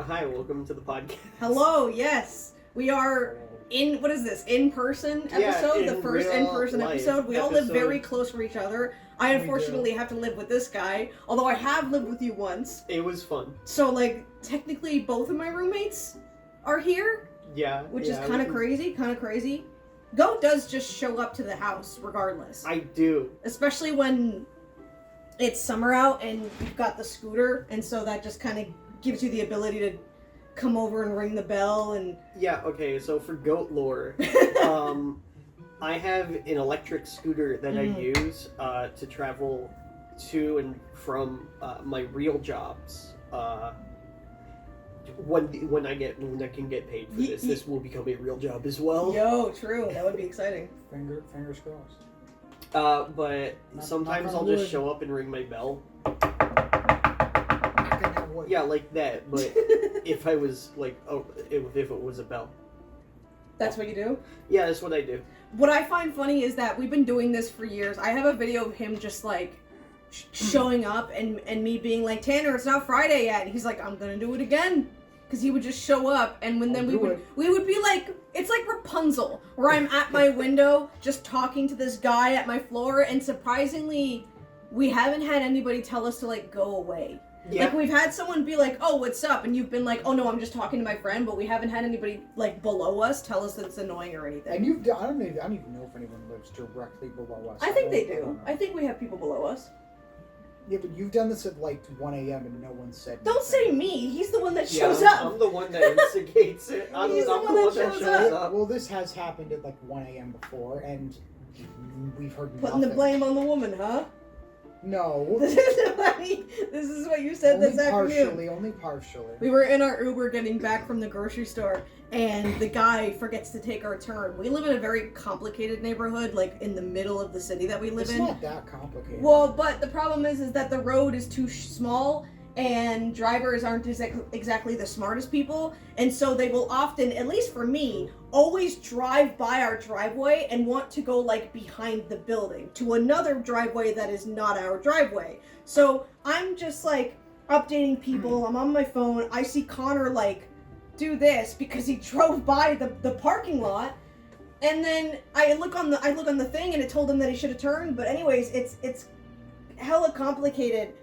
Hi, welcome to the podcast. Hello, yes. We are in, what is this, in-person episode? Yeah, the first in-person episode. We all live very close to each other. I unfortunately have to live with this guy, although I have lived with you once. It was fun. So, like, technically both of my roommates are here. Yeah. Which is kind of crazy, Goat does just show up to the house regardless. I do. Especially when it's summer out and you've got the scooter, and so that just kind of gives you the ability to come over and ring the bell and... Yeah, okay, so for goat lore, I have an electric scooter that I use to travel to and from my real jobs. When I can get paid for this will become a real job as well. Yo, true. That would be exciting. Fingers crossed. But sometimes I'll just show up and ring my bell. Yeah, like that. But if I was like, if it was a bell. That's what you do? Yeah, that's what I do. What I find funny is that we've been doing this for years. I have a video of him just like showing up and me being like, Tanner, it's not Friday yet. And he's like, I'm gonna do it again. Because he would just show up, and when we would be like, it's like Rapunzel, where I'm at my window just talking to this guy at my floor, and surprisingly, we haven't had anybody tell us to like go away. Yeah. Like we've had someone be like, oh, what's up? And you've been like, oh no, I'm just talking to my friend, but we haven't had anybody like below us tell us that it's annoying or anything. And I don't even know if anyone lives directly below us. I think they do. I think we have people below us. Yeah, but you've done this at like 1 a.m. and no one said Don't anything. say me. He's the one that shows up. I'm the one that instigates it. He's the one that shows up. Well, this has happened at like 1 a.m. before, and we've heard Putting the blame on the woman, huh? No. This is what you said this afternoon. Only partially. We were in our Uber getting back from the grocery store, and the guy forgets to take our turn. We live in a very complicated neighborhood, like in the middle of the city that we live in. It's not that complicated. Well, but the problem is that the road is too small, and drivers aren't exactly the smartest people, and so they will often, at least for me, always drive by our driveway and want to go like behind the building to another driveway that is not our driveway. So I'm just like updating people, I'm on my phone, I see Connor like do this because he drove by the parking lot, and then I look on the thing and it told him that he should have turned, but anyways, it's hella complicated.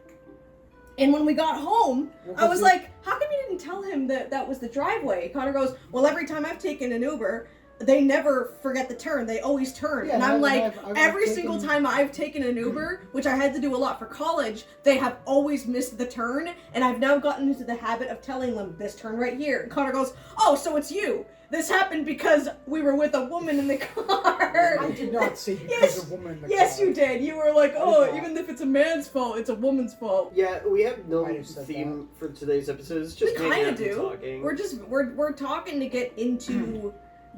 And when we got home, I was like, how come you didn't tell him that was the driveway? Connor goes, well, every time I've taken an Uber, they never forget the turn. They always turn. Yeah, and I'm like, I've every single time I've taken an Uber, which I had to do a lot for college, they have always missed the turn. And I've now gotten into the habit of telling them, this turn right here. And Connor goes, oh, so it's you. This happened because we were with a woman in the car. I did not say because of a woman in the car. Yes, you did. You were like, oh, even if it's a man's fault, it's a woman's fault. Yeah, we have no theme for today's episode. It's just we kind of do. Talking. We're talking to get into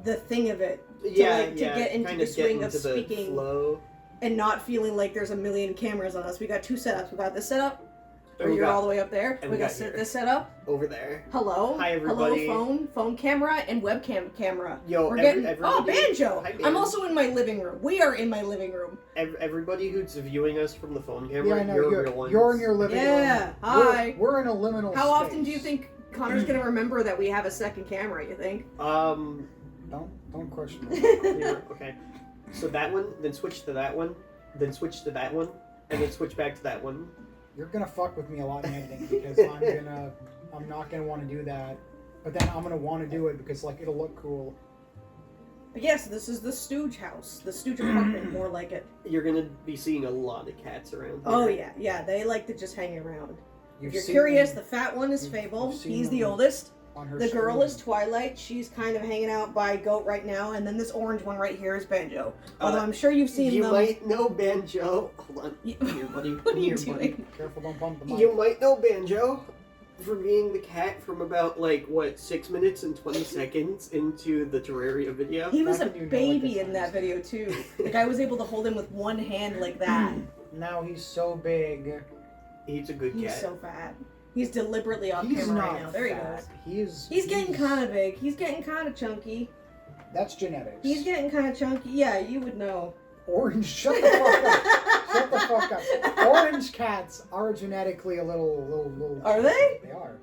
the thing of it. To get into the swing of speaking flow. And not feeling like there's a million cameras on us. We got two setups. We got this setup. Where you're all the way up there. We got this setup. Over there. Hello. Hi, everybody. Hello, phone camera, and webcam camera. Yo, we're getting... Oh, Banjo! Hi, I'm also in my living room. We are in my living room. Everybody who's viewing us from the phone camera, you're in your living room. Yeah, hi. We're in a liminal How space. often do you think Connor's going to remember that we have a second camera, you think? Don't question me. Okay. So that one, then switch to that one, then switch to that one, and then switch back to that one. You're gonna fuck with me a lot in editing because I'm not gonna want to do that, but then I'm gonna want to do it because like it'll look cool. But yes, this is the Stooge house, the Stooge apartment, more like it. You're gonna be seeing a lot of cats around here. Oh yeah, they like to just hang around. If you're curious, the fat one is Fable. He's the oldest. The girl is Twilight. She's kind of hanging out by Goat right now, and then this orange one right here is Banjo. Although I'm sure you've seen them. You might know Banjo. Hold on. Here, buddy. What are you doing? Careful, don't bump the mic. You might know Banjo for being the cat from about, 6 minutes and 20 seconds into the Terraria video. He was a baby in that video, too. Like, I was able to hold him with one hand like that. Now he's so big. He's a good cat. He's so fat. He's deliberately off camera right now. There he goes. He's getting kind of big. He's getting kind of chunky. That's genetics. He's getting kind of chunky. Yeah, you would know. Orange, shut the fuck up. Shut the fuck up. Orange cats are genetically a little. Are they? They are.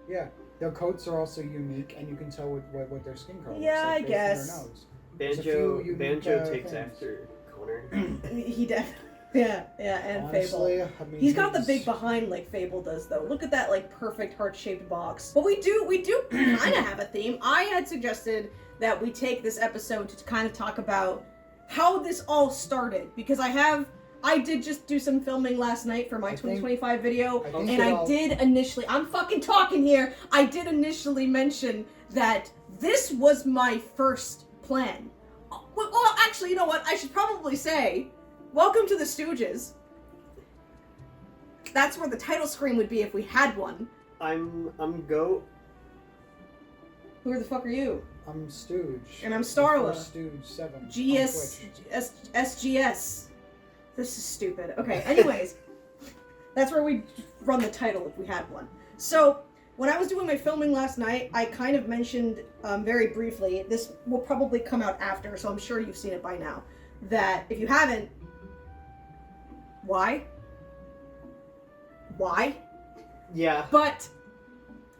Yeah. Their coats are also unique, and you can tell what their skin color Yeah, looks like I based guess. on their nose. There's a few unique, Banjo takes things. after Connor. He definitely. Yeah, and Honestly, Fable. I mean, He's got the big behind like Fable does, though. Look at that, like, perfect heart-shaped box. But we do kind of have a theme. I had suggested that we take this episode to kind of talk about how this all started, because I did just do some filming last night for my 2025 video, and I did initially, I'm fucking talking here, I did initially mention that this was my first plan. Well, actually, you know what? I should probably say, welcome to the Stooges. That's where the title screen would be if we had one. I'm Goat. Who the fuck are you? I'm Stooge. And I'm Starla. Stooge 7. SGS. This is stupid. Okay, anyways. That's where we run the title if we had one. So, when I was doing my filming last night, I kind of mentioned very briefly, this will probably come out after, so I'm sure you've seen it by now, that if you haven't, why? Yeah. But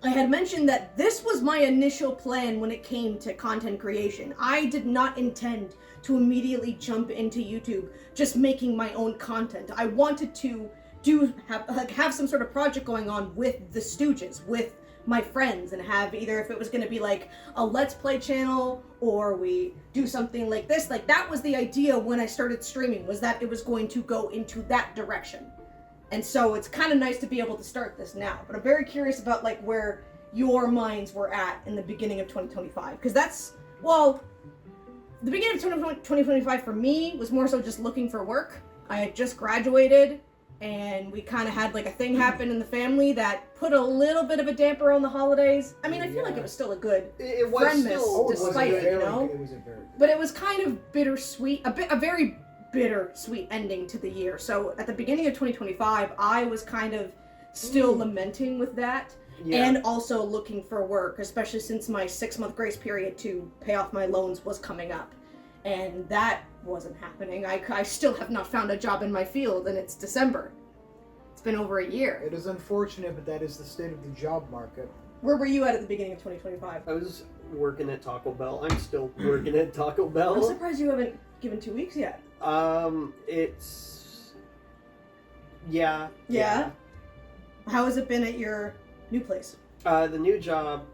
I had mentioned that this was my initial plan when it came to content creation. I did not intend to immediately jump into YouTube just making my own content. I wanted to have some sort of project going on with the Stooges, with my friends, and have either, if it was going to be like a Let's Play channel or we do something like this, like that was the idea when I started streaming, was that it was going to go into that direction. And so it's kind of nice to be able to start this now. But I'm very curious about like where your minds were at in the beginning of 2025. Because that's, well, the beginning of 2025 for me was more so just looking for work. I had just graduated, and we kind of had like a thing happen in the family that put a little bit of a damper on the holidays. I mean, I feel like it was still a good It was friendmas, still, despite it, you know? It was a very good. But it was kind of bittersweet, a very bittersweet ending to the year. So at the beginning of 2025, I was kind of still lamenting with that, and also looking for work, especially since my 6-month grace period to pay off my loans was coming up. And that wasn't happening. I still have not found a job in my field, and it's December. It's been over a year. It is unfortunate, but that is the state of the job market. Where were you at the beginning of 2025? I was working at Taco Bell. I'm still working at Taco I'm Bell. surprised you haven't given 2 weeks yet. It's... Yeah. How has it been at your new place? The new job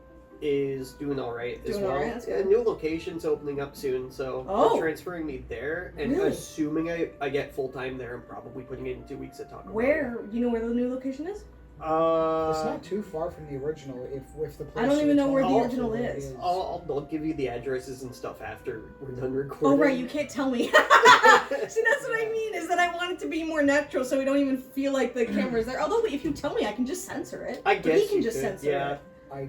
is doing all right as Doing well. all right, that's good. A new location's opening up soon, so they're transferring me there. And Really? assuming I get full time there, I'm probably putting in 2 weeks at Taco Bell. Where? Do you know where the new location is? It's not too far from the original. If the place I don't even know where the Oh, original is. I'll give you the addresses and stuff after we're done recording. Oh, right, you can't tell me. See, that's what I mean, is that I want it to be more natural so we don't even feel like the camera's there. Although, if you tell me, I can just censor it. I But guess he can you just could, censor yeah. it. I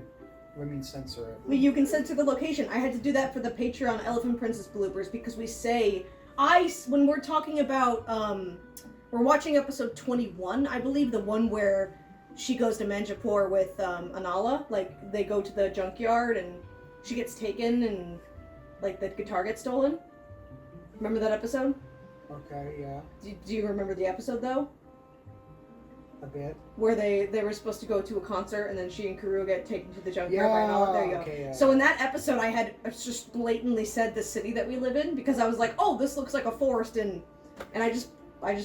censor it. Well, you can censor the location. I had to do that for the Patreon Elephant Princess bloopers because we say, when we're talking about, we're watching episode 21, I believe, the one where she goes to Manjapur with Anala. Like, they go to the junkyard and she gets taken and, like, the guitar gets stolen. Remember that episode? Okay, yeah. Do you remember the episode, though? A bit. Where they were supposed to go to a concert and then she and Kuru get taken to the junkyard by Anala. There you go. Okay, yeah. So in that episode, I just blatantly said the city that we live in because I was like, "Oh, this looks like a forest," and I just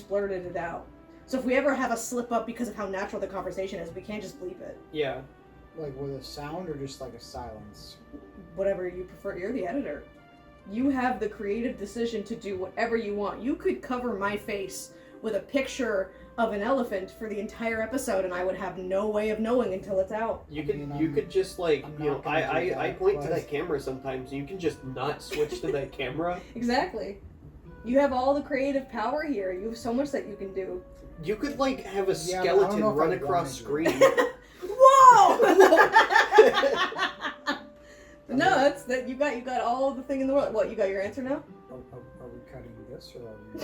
blurted it out. So if we ever have a slip up because of how natural the conversation is, we can't just bleep it. Yeah. Like with a sound or just like a silence? Whatever you prefer. You're the editor. You have the creative decision to do whatever you want. You could cover my face with a picture of an elephant for the entire episode, and I would have no way of knowing until it's out. You could just like, I'm you know, not gonna do that, I point to but- that camera sometimes, and you can just not switch to that camera. Exactly. You have all the creative power here. You have so much that you can do. You could like have a Yeah, but I don't skeleton know if run I across wanna do screen. Whoa! No, that's that. You got all the thing in the world. What? You got your answer now? Are we cutting this or are we...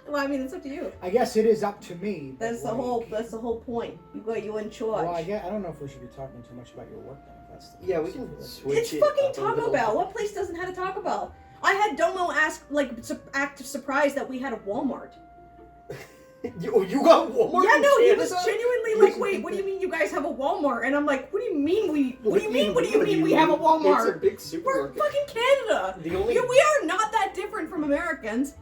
Well, I mean, it's up to you. I guess it is up to me. but, That's the whole. That's the whole point. You in charge. Well, I don't know if we should be talking too much about your work then. If that's the Yeah, case. we can I feel like- switch It's it fucking up a Taco little. Bell. What place doesn't have a Taco Bell? I had Domo ask, like, act of surprise that we had a Walmart. You got Walmart? Yeah, in no, he Canada? was genuinely like, wait, what do you mean you guys have a Walmart? And I'm like, what do you mean we have a Walmart? It's a big We're supermarket. fucking Canada. The only We are not that different from Americans.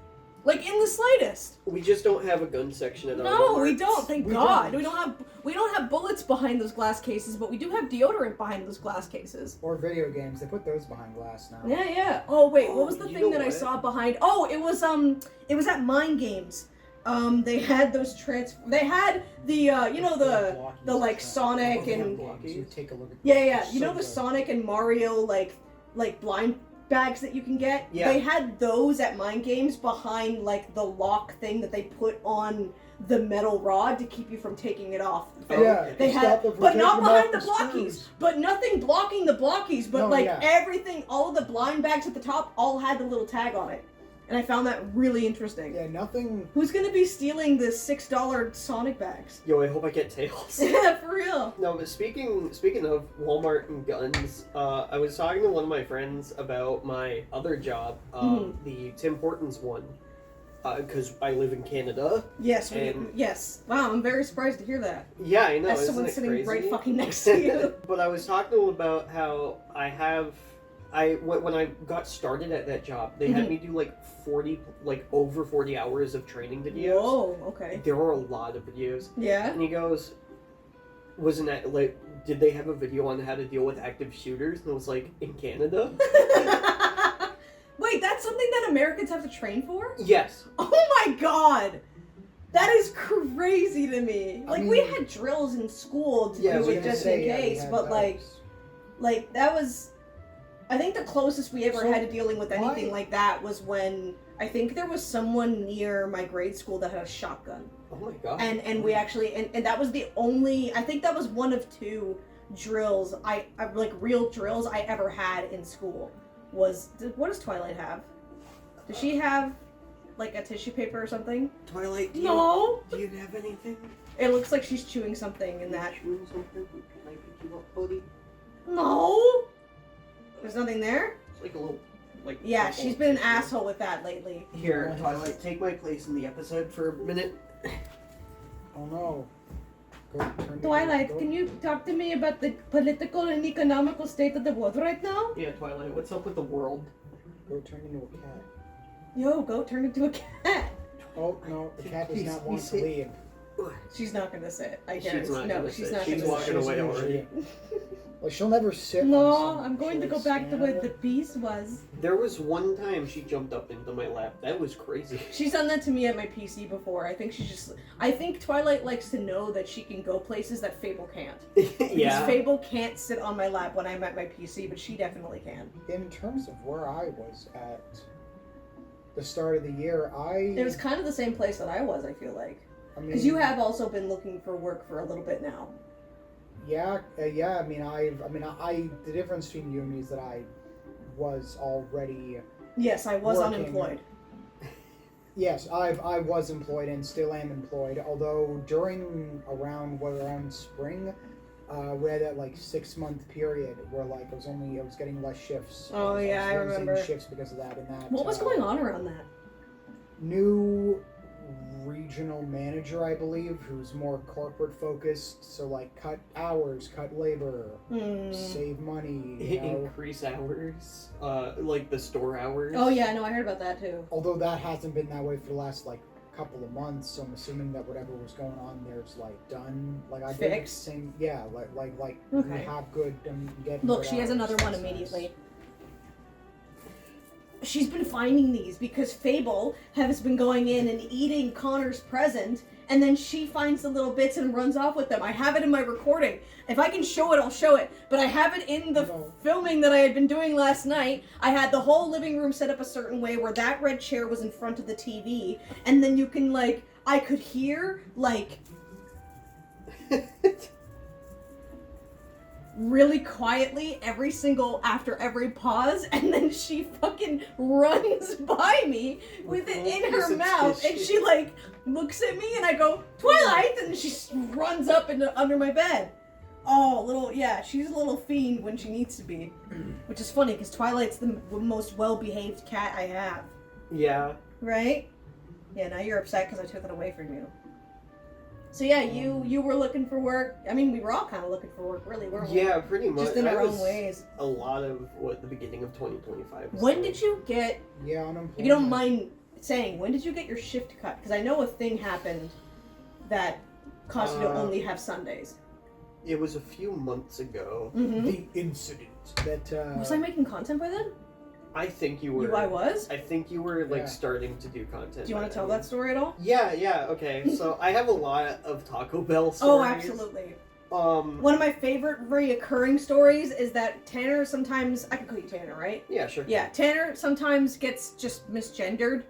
Like, in the slightest. we just don't have a gun section in our No, we Walmarts. don't, thank We God. don't. We don't have bullets behind those glass cases, but we do have deodorant behind those glass cases. Or video games. They put those behind glass now. Yeah, yeah. Oh wait, what was the you thing know that I what? saw behind? Oh, it was at Mind Games. They had those they had the you know the like Sonic and You take a look at yeah. You know the so good. Sonic and Mario like blind bags that you can get? Yeah. They had those at Mind Games behind like the lock thing that they put on the metal rod to keep you from taking it off. Oh, Yeah, okay. They stop had, them from but not taking behind the them off blockies. screws. But nothing blocking the blockies. But No, like yeah. everything, all of the blind bags at the top all had the little tag on it, and I found that really interesting. Yeah, nothing. Who's gonna be stealing the $6 Sonic bags? Yo, I hope I get tails. Yeah, for real. No, but speaking of Walmart and guns, I was talking to one of my friends about my other job, the Tim Hortons one, because I live in Canada. Yes, And- yes. Wow, I'm very surprised to hear that. Yeah, I know. As Isn't someone it sitting crazy? right fucking next to you. But I was talking to him about how when I got started at that job, they had Mhm. me do over 40 hours of training videos. Whoa, okay. There were a lot of videos. Yeah. And he goes, wasn't that like, did they have a video on how to deal with active shooters? And I was like, in Canada? Wait, that's something that Americans have to train for? Yes. Oh my god! That is crazy to me. I Like, we mean- had drills in school to Yeah, do we it had just to in case, but like, that was... I think the closest we ever So, had to dealing with anything why- like that was when I think there was someone near my grade school that had a shotgun. Oh my god. And we actually, and that was the only, I think that was one of two drills, I like real drills I ever had in school. What does Twilight have? Does she have like a tissue paper or something? Twilight, No! do you have anything? It looks like she's chewing something in that. Chewing something? Can I pick you up, buddy? No! There's nothing there? It's like a little, like... Yeah, purple she's been an tissue. asshole with that lately. Here, Twilight, take my place in the episode for a minute. Oh no. Go, turn Twilight, go. can you talk to me about the political and economical state of the world right now? Yeah, Twilight, what's up with the world? Go turn into a cat. Yo, go turn into a cat. Oh no, the cat does Please, not want please to say- leave. She's not gonna sit. I She's guarantee. not No, gonna she's sit. not She's gonna walking sit. away already. Like she'll never sit. No, on some- I'm going to she'll go back to stand where there. the peace was. There was one time she jumped up into my lap. That was crazy. She's done that to me at my PC before. I think Twilight likes to know that she can go places that Fable can't. Because Yeah. Fable can't sit on my lap when I'm at my PC, but she definitely can. In terms of where I was at the start of the year, It was kind of the same place that I was, I feel like. I mean, Because you have also been looking for work for a little bit now. Yeah, yeah. I mean, the difference between you and me is that I was already. Yes, I was Working. unemployed. Yes, I was employed and still am employed. Although around spring, we had that like 6-month period where like I was getting less shifts. Oh, yeah, I losing remember. shifts because of that and that. What was going on around that? New regional manager, I believe, who's more corporate focused. So like cut hours, cut labor, save money. You know? Increase hours, like the store hours. Oh yeah, no, I heard about that too. Although that hasn't been that way for the last like couple of months, so I'm assuming that whatever was going on there's like done. Like I did the Fixed? same. Yeah, like Okay. we have good. Getting Look, good she has hours, another one that's nice. immediately. She's been finding these because Fable has been going in and eating Connor's present, and then she finds the little bits and runs off with them. I have it in my recording. If I can show it, I'll show it. But I have it in the No. filming that I had been doing last night. I had the whole living room set up a certain way where that red chair was in front of the TV, and then you can like, I could hear like really quietly after every pause, and then she fucking runs by me with it in her Piece of mouth, and tissue. she like looks at me and I go, Twilight, and she runs up under my bed. Oh, she's a little fiend when she needs to be, which is funny because Twilight's the most well-behaved cat I have, Yeah. right? Yeah, now you're upset because I took it away from you. So yeah, you were looking for work. I mean, we were all kind of looking for work, really, weren't we? Yeah, pretty much. Just in our I own was ways. A lot of what the beginning of 2025. was When doing. did you get, Yeah, unemployment. if you don't mind saying, when did you get your shift cut? Because I know a thing happened that caused you to only have Sundays. It was a few months ago. Mm-hmm. The incident that. Was I making content by then? I think you were. I was? I think you were like Yeah. starting to do content. Do you want by to tell then. that story at all? Yeah, okay. So I have a lot of Taco Bell Oh, stories. absolutely. One of my favorite reoccurring stories is that Tanner sometimes, I can call you Tanner, right? Yeah, sure. Yeah, Tanner sometimes gets just misgendered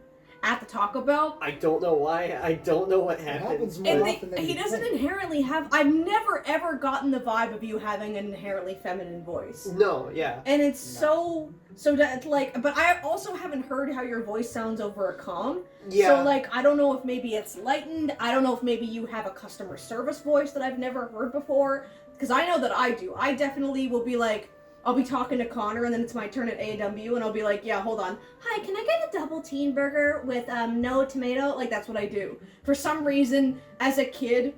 at the Taco Bell. I don't know why. I don't know what happened. happens more And often than he you doesn't think. inherently have, I've never ever gotten the vibe of you having an inherently feminine voice. No, yeah. And it's so that, like, but I also haven't heard how your voice sounds over a comm. Yeah. So, like, I don't know if maybe it's lightened. I don't know if maybe you have a customer service voice that I've never heard before. Because I know that I do. I definitely will be like, I'll be talking to Connor, and then it's my turn at A&W, and I'll be like, yeah, hold on. Hi, can I get a double teen burger with no tomato? Like, that's what I do. For some reason, as a kid,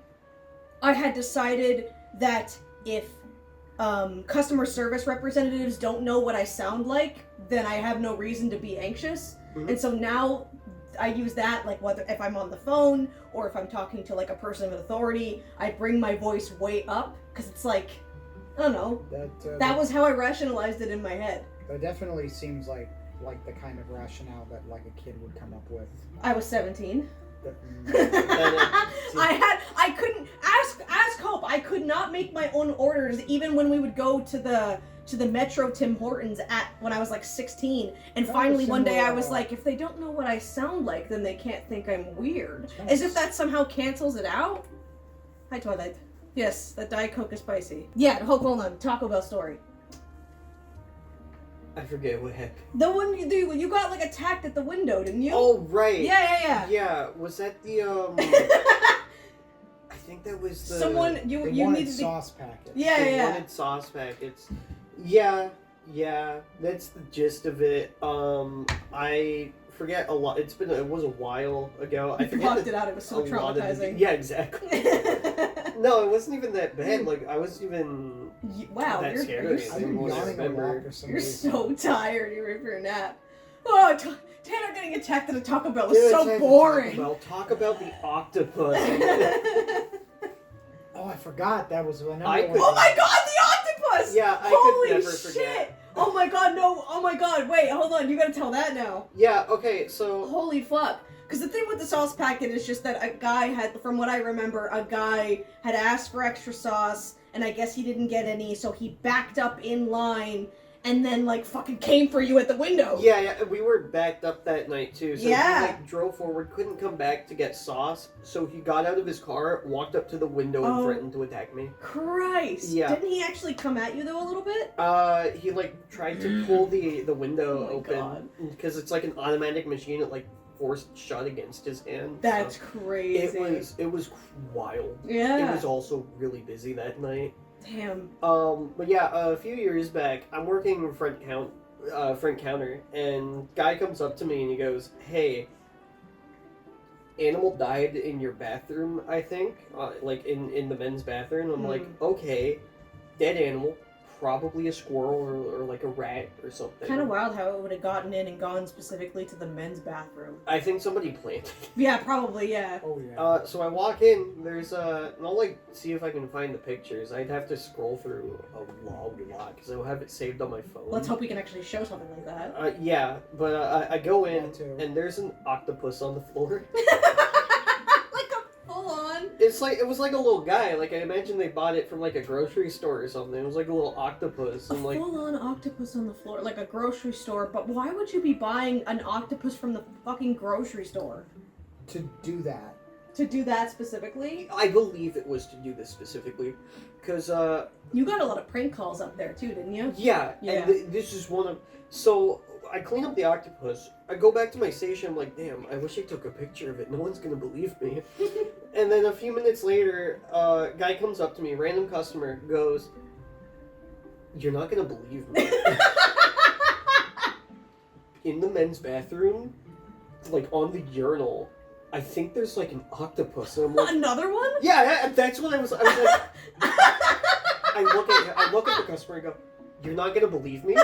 I had decided that if customer service representatives don't know what I sound like, then I have no reason to be anxious. Mhm. And so now I use that, like, whether if I'm on the phone or if I'm talking to, like, a person of authority, I bring my voice way up, because it's like, I don't know, that was how I rationalized it in my head. That definitely seems like the kind of rationale that like a kid would come up with. I was 17. That- I couldn't ask Hope. I could not make my own orders even when we would go to the Metro Tim Hortons when I was like 16. And That finally was one day I similar. was like, if they don't know what I sound like, then they can't think I'm weird. That's- As if that somehow cancels it out. Hi, Twilight. Yes, that Diet Coke is spicy. Yeah, Hope, hold on. Taco Bell story. I forget what happened. The one you got like attacked at the window, didn't you? Oh, right. Yeah. Yeah, was that the, I think that was the... Someone, They you wanted needed to... sauce packets. Yeah, They yeah. wanted sauce packets. Yeah, that's the gist of it. I forget a lot. It was a while ago. I You forget blocked that it out, it was so a lot of the- traumatizing. yeah, exactly. No, it wasn't even that bad. Like, I wasn't even Wow, that you're, scared you're, of I've anything. been More than I yawning a remember. lot for some you're reason. so tired, you're ready for a nap. Oh, Tanner getting attacked at a Taco Bell was Yeah, so exactly. boring. Well, talk about the octopus. Oh, I forgot that was another I one. could- Oh my god, the octopus! Yeah, I Holy could never shit! forget. Oh my god, no, oh my god, wait, hold on, you gotta tell that now. Yeah, okay, so... Holy fuck. Because the thing with the sauce packet is just that a guy had, from what I remember, a guy had asked for extra sauce, and I guess he didn't get any, so he backed up in line, and then, like, fucking came for you at the window. Yeah, we were backed up that night, too. So Yeah. he, like, drove forward, couldn't come back to get sauce, so he got out of his car, walked up to the window, and Oh. threatened to attack me. Christ. Yeah. Didn't he actually come at you, though, a little bit? He, like, tried to pull the window Oh my God. open, because it's, like, an automatic machine, it, like, forced shut against his hand. That's so crazy. it was wild. Yeah. It was also really busy that night. Damn. But yeah, a few years back, I'm working front counter, and guy comes up to me and he goes, "Hey, animal died in your bathroom, I think, like in the men's bathroom." I'm like, okay, dead animal, probably a squirrel or like a rat or something. Kind of wild how it would have gotten in and gone specifically to the men's bathroom. I think somebody planted. Yeah, probably, yeah. Oh yeah. So I walk in, there's and I'll like see if I can find the pictures. I'd have to scroll through a lot because I don't have it saved on my phone. Let's hope we can actually show something like that. Yeah, but I go in That too. and there's an octopus on the floor. Like a full-on. It was like a little guy. Like I imagine they bought it from like a grocery store or something. It was like a little octopus A and like full-on octopus on the floor, like a grocery store. But why would you be buying an octopus from the fucking grocery store? To do that. To do that specifically? I believe it was to do this specifically, because You got a lot of prank calls up there too, didn't you? yeah, Yeah. and this is one of so. I clean up the octopus. I go back to my station. I'm like, damn, I wish I took a picture of it. No one's gonna believe me. And then a few minutes later, guy comes up to me, random customer, goes, "You're not gonna believe me." In the men's bathroom, like on the urinal, I think there's like an octopus. And I'm like, Another one? yeah, that's what I was like, I look at the customer and go, you're not gonna believe me?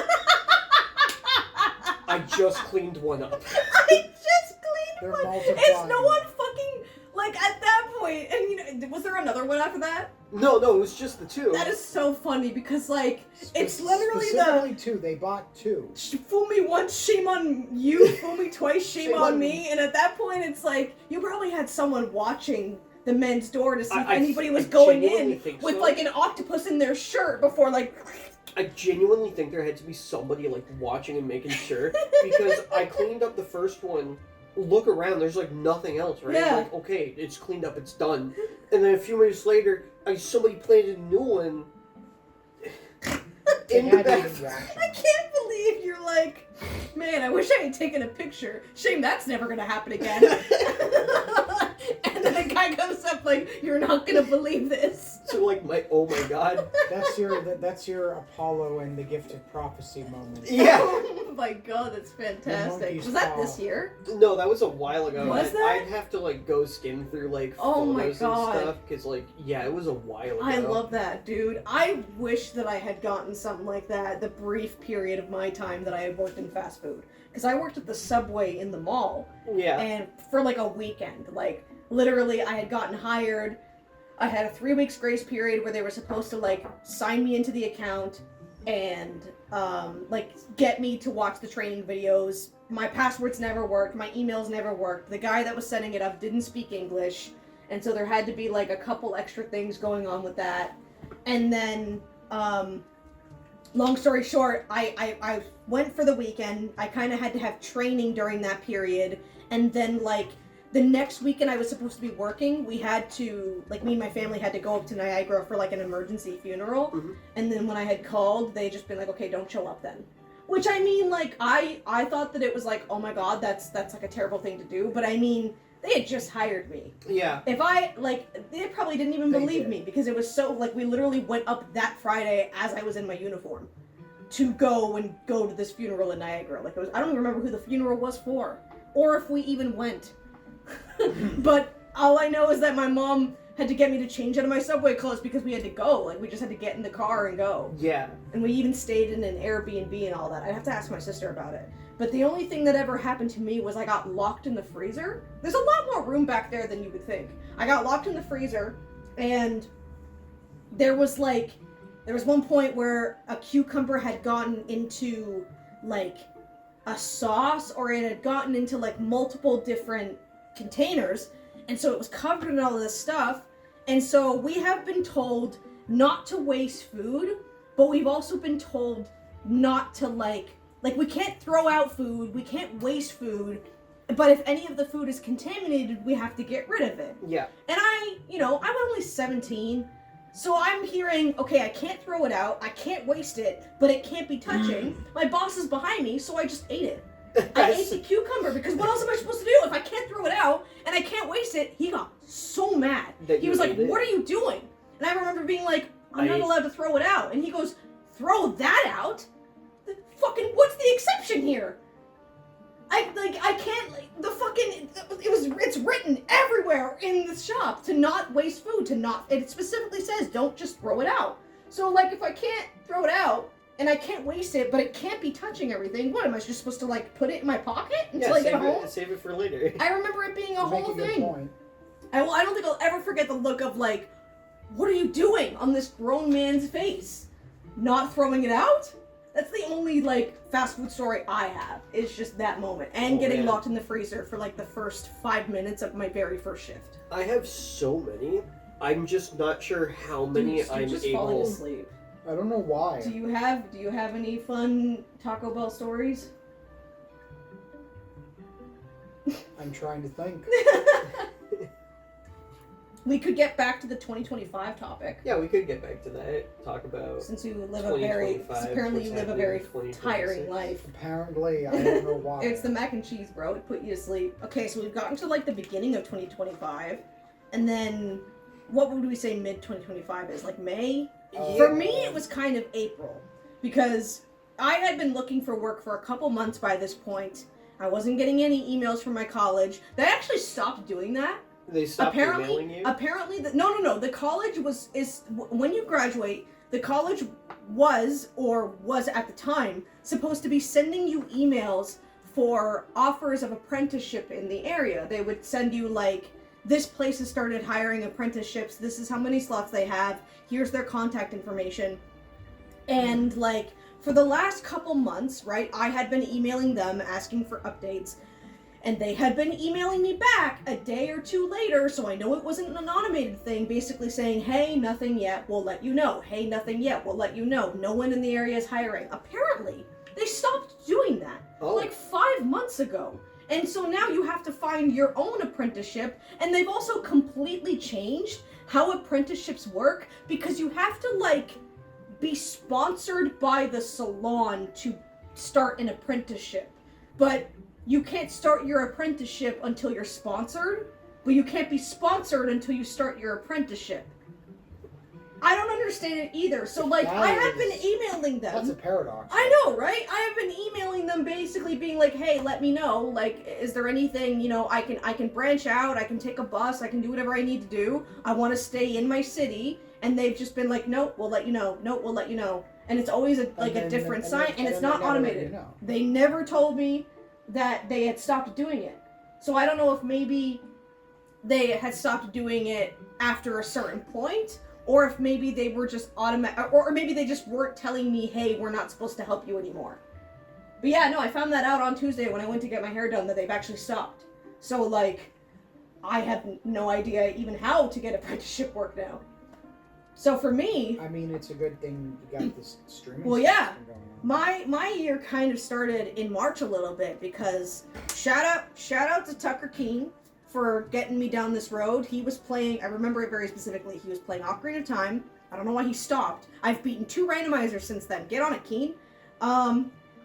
I just cleaned one up. I just cleaned They're one. multiplying. It's no one fucking, like, at that point, and you know, was there another one after that? No, it was just the two. That is so funny, because, like, it's literally Specifically two. They bought two. fool me once, shame on you, fool me twice, shame Shame on on me, and at that point, it's like, you probably had someone watching the men's door to see if anybody was I going genuinely in think with, so. like, an octopus in their shirt before, like... I genuinely think there had to be somebody like watching and making sure, because I cleaned up the first one. Look around, there's like nothing else, right? Yeah. Like, okay, it's cleaned up, it's done. And then a few minutes later, somebody planted a new one in the bathroom. I can't believe you're like, man, I wish I had taken a picture. Shame that's never gonna happen again. And then the guy comes up like, you're not gonna believe this. So like oh my god. That's your Apollo and the Gift of Prophecy moment. Yeah. Oh my god, that's fantastic. monkey's Was that paw. this year? No, that was a while ago. Was that? I'd have to like go skim through like Oh my photos God. and stuff, because like, yeah, it was a while ago. I love that, dude. I wish that I had gotten something like that the brief period of my time that I had worked in fast food. Because I worked at the Subway in the mall. Yeah. And for like a weekend, like literally I had gotten hired. I had a 3 weeks grace period where they were supposed to like sign me into the account and like get me to watch the training videos. My passwords never worked, my emails never worked. The guy that was setting it up didn't speak English, and so there had to be like a couple extra things going on with that. And then long story short, I went for the weekend. I kind of had to have training during that period, and then like the next weekend I was supposed to be working, we had to, like, me and my family had to go up to Niagara for like an emergency funeral. Mhm. And then when I had called, they just been like, okay, don't show up then. Which, I mean, like, I thought that it was like, oh my god, that's like a terrible thing to do. But I mean, they had just hired me. Yeah. If I, like, they probably didn't even They believe did. me, because it was so, like, we literally went up that Friday as I was in my uniform to go to this funeral in Niagara. Like, it was, I don't even remember who the funeral was for, or if we even went. But all I know is that my mom had to get me to change out of my Subway clothes because we had to go. Like, we just had to get in the car and go. Yeah. And we even stayed in an Airbnb and all that. I'd have to ask my sister about it. But the only thing that ever happened to me was I got locked in the freezer. There's a lot more room back there than you would think. I got locked in the freezer, and there was one point where a cucumber had gotten into like a sauce, or it had gotten into like multiple different containers, and so it was covered in all of this stuff. And so we have been told not to waste food, but we've also been told not to like we can't throw out food, we can't waste food, but if any of the food is contaminated, we have to get rid of it. Yeah. And I'm only 17, so I'm hearing, okay, I can't throw it out, I can't waste it, but it can't be touching. My boss is behind me, so I just ate it. I ate the cucumber, because what else am I supposed to do if I can't throw it out and I can't waste it? He got so mad. That He you was like, ate it? what are you doing? And I remember being like, I'm not allowed to throw it out. And he goes, throw that out? Fucking, what's the exception here? I can't, like, the fucking, it's written everywhere in the shop to not waste food, it specifically says don't just throw it out. So, like, if I can't throw it out, and I can't waste it, but it can't be touching everything, what, am I just supposed to, like, put it in my pocket until I get home? Save it for later. I remember it being a You make whole a good thing. point. I don't think I'll ever forget the look of, like, what are you doing on this grown man's face? Not throwing it out? That's the only, like, fast food story I have, is just that moment. And getting man. locked in the freezer for, like, the first 5 minutes of my very first shift. I have so many. I'm just not sure how many Dude, I'm just falling able. asleep. I don't know why. Do you have any fun Taco Bell stories? I'm trying to think. We could get back to the 2025 topic. Yeah, we could get back to that. Talk about. Since you live apparently you live a very tiring life. Apparently, I don't know why. It's the mac and cheese, bro. It put you to sleep. Okay, so we've gotten to like the beginning of 2025, and then what would we say mid 2025 is? Like May? For me, it was kind of April, because I had been looking for work for a couple months by this point. I wasn't getting any emails from my college. They actually stopped doing that. They stopped emailing you? Apparently, no. The college is when you graduate, the college was at the time supposed to be sending you emails for offers of apprenticeship in the area. They would send you like, this place has started hiring apprenticeships. This is how many slots they have. Here's their contact information. And like for the last couple months, right, I had been emailing them asking for updates. And they had been emailing me back a day or two later, so I know it wasn't an automated thing, basically saying, hey, nothing yet, we'll let you know. Hey, nothing yet, we'll let you know. No one in the area is hiring. Apparently, they stopped doing that like 5 months ago. And so now you have to find your own apprenticeship, and they've also completely changed how apprenticeships work, because you have to, like, be sponsored by the salon to start an apprenticeship. But you can't start your apprenticeship until you're sponsored, but you can't be sponsored until you start your apprenticeship. I don't understand it either. So, like, I have been emailing them. That's a paradox. I know, right? I have been emailing them basically being like, hey, let me know. Like, is there anything, you know, I can branch out, I can take a bus, I can do whatever I need to do. I want to stay in my city. And they've just been like, nope, we'll let you know. Nope, we'll let you know. And it's always a different sign, and it's not automated. They never told me that they had stopped doing it. So I don't know if maybe they had stopped doing it after a certain point, or if maybe they were just or maybe they just weren't telling me, hey, we're not supposed to help you anymore. But yeah, no, I found that out on Tuesday when I went to get my hair done, that they've actually stopped. So, like, I have no idea even how to get apprenticeship work now. So for me, I mean, it's a good thing you got this streaming. Well, yeah. system going on. My year kind of started in March a little bit, because shout out to Tucker Keene for getting me down this road. He was playing, I remember it very specifically, he was playing Ocarina of Time. I don't know why he stopped. I've beaten 2 randomizers since then. Get on it, Keene.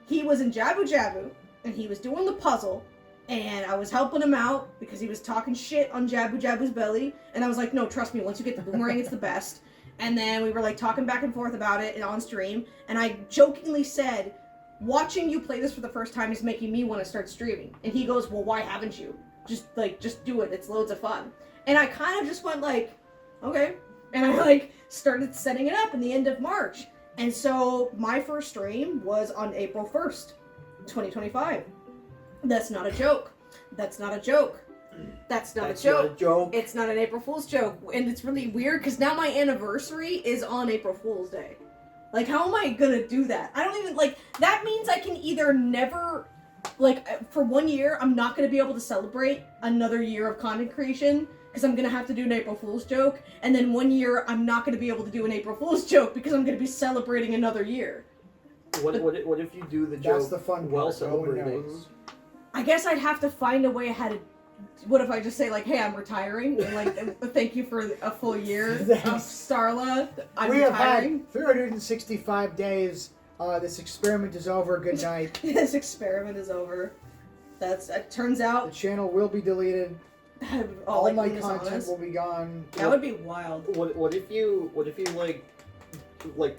He was in Jabu Jabu, and he was doing the puzzle, and I was helping him out because he was talking shit on Jabu Jabu's belly, and I was like, no, trust me, once you get the boomerang, it's the best. And then we were like talking back and forth about it on stream, and I jokingly said, watching you play this for the first time is making me want to start streaming. And he goes, well, why haven't you? Just do it. It's loads of fun. And I kind of just went like, okay. And I like started setting it up in the end of March. And so my first stream was on April 1st, 2025. That's not a joke. That's not a joke. That's not a joke. It's not an April Fool's joke. And it's really weird because now my anniversary is on April Fool's Day. Like, how am I gonna do that? I don't even, like, that means I can either never, like, for 1 year, I'm not gonna be able to celebrate another year of content creation because I'm gonna have to do an April Fool's joke. And then 1 year, I'm not gonna be able to do an April Fool's joke because I'm gonna be celebrating another year. What if you do the joke That's the fun part. while celebrating? No one knows. I guess I'd have to find a way how to. What if I just say, like, hey, I'm retiring, and, like, thank you for a full year of Starla, I'm we retiring. have had 365 days. This experiment is over. Good night. This experiment is over. It turns The out, channel will be deleted. All like, my being content honest, will be gone. that would be wild. What if you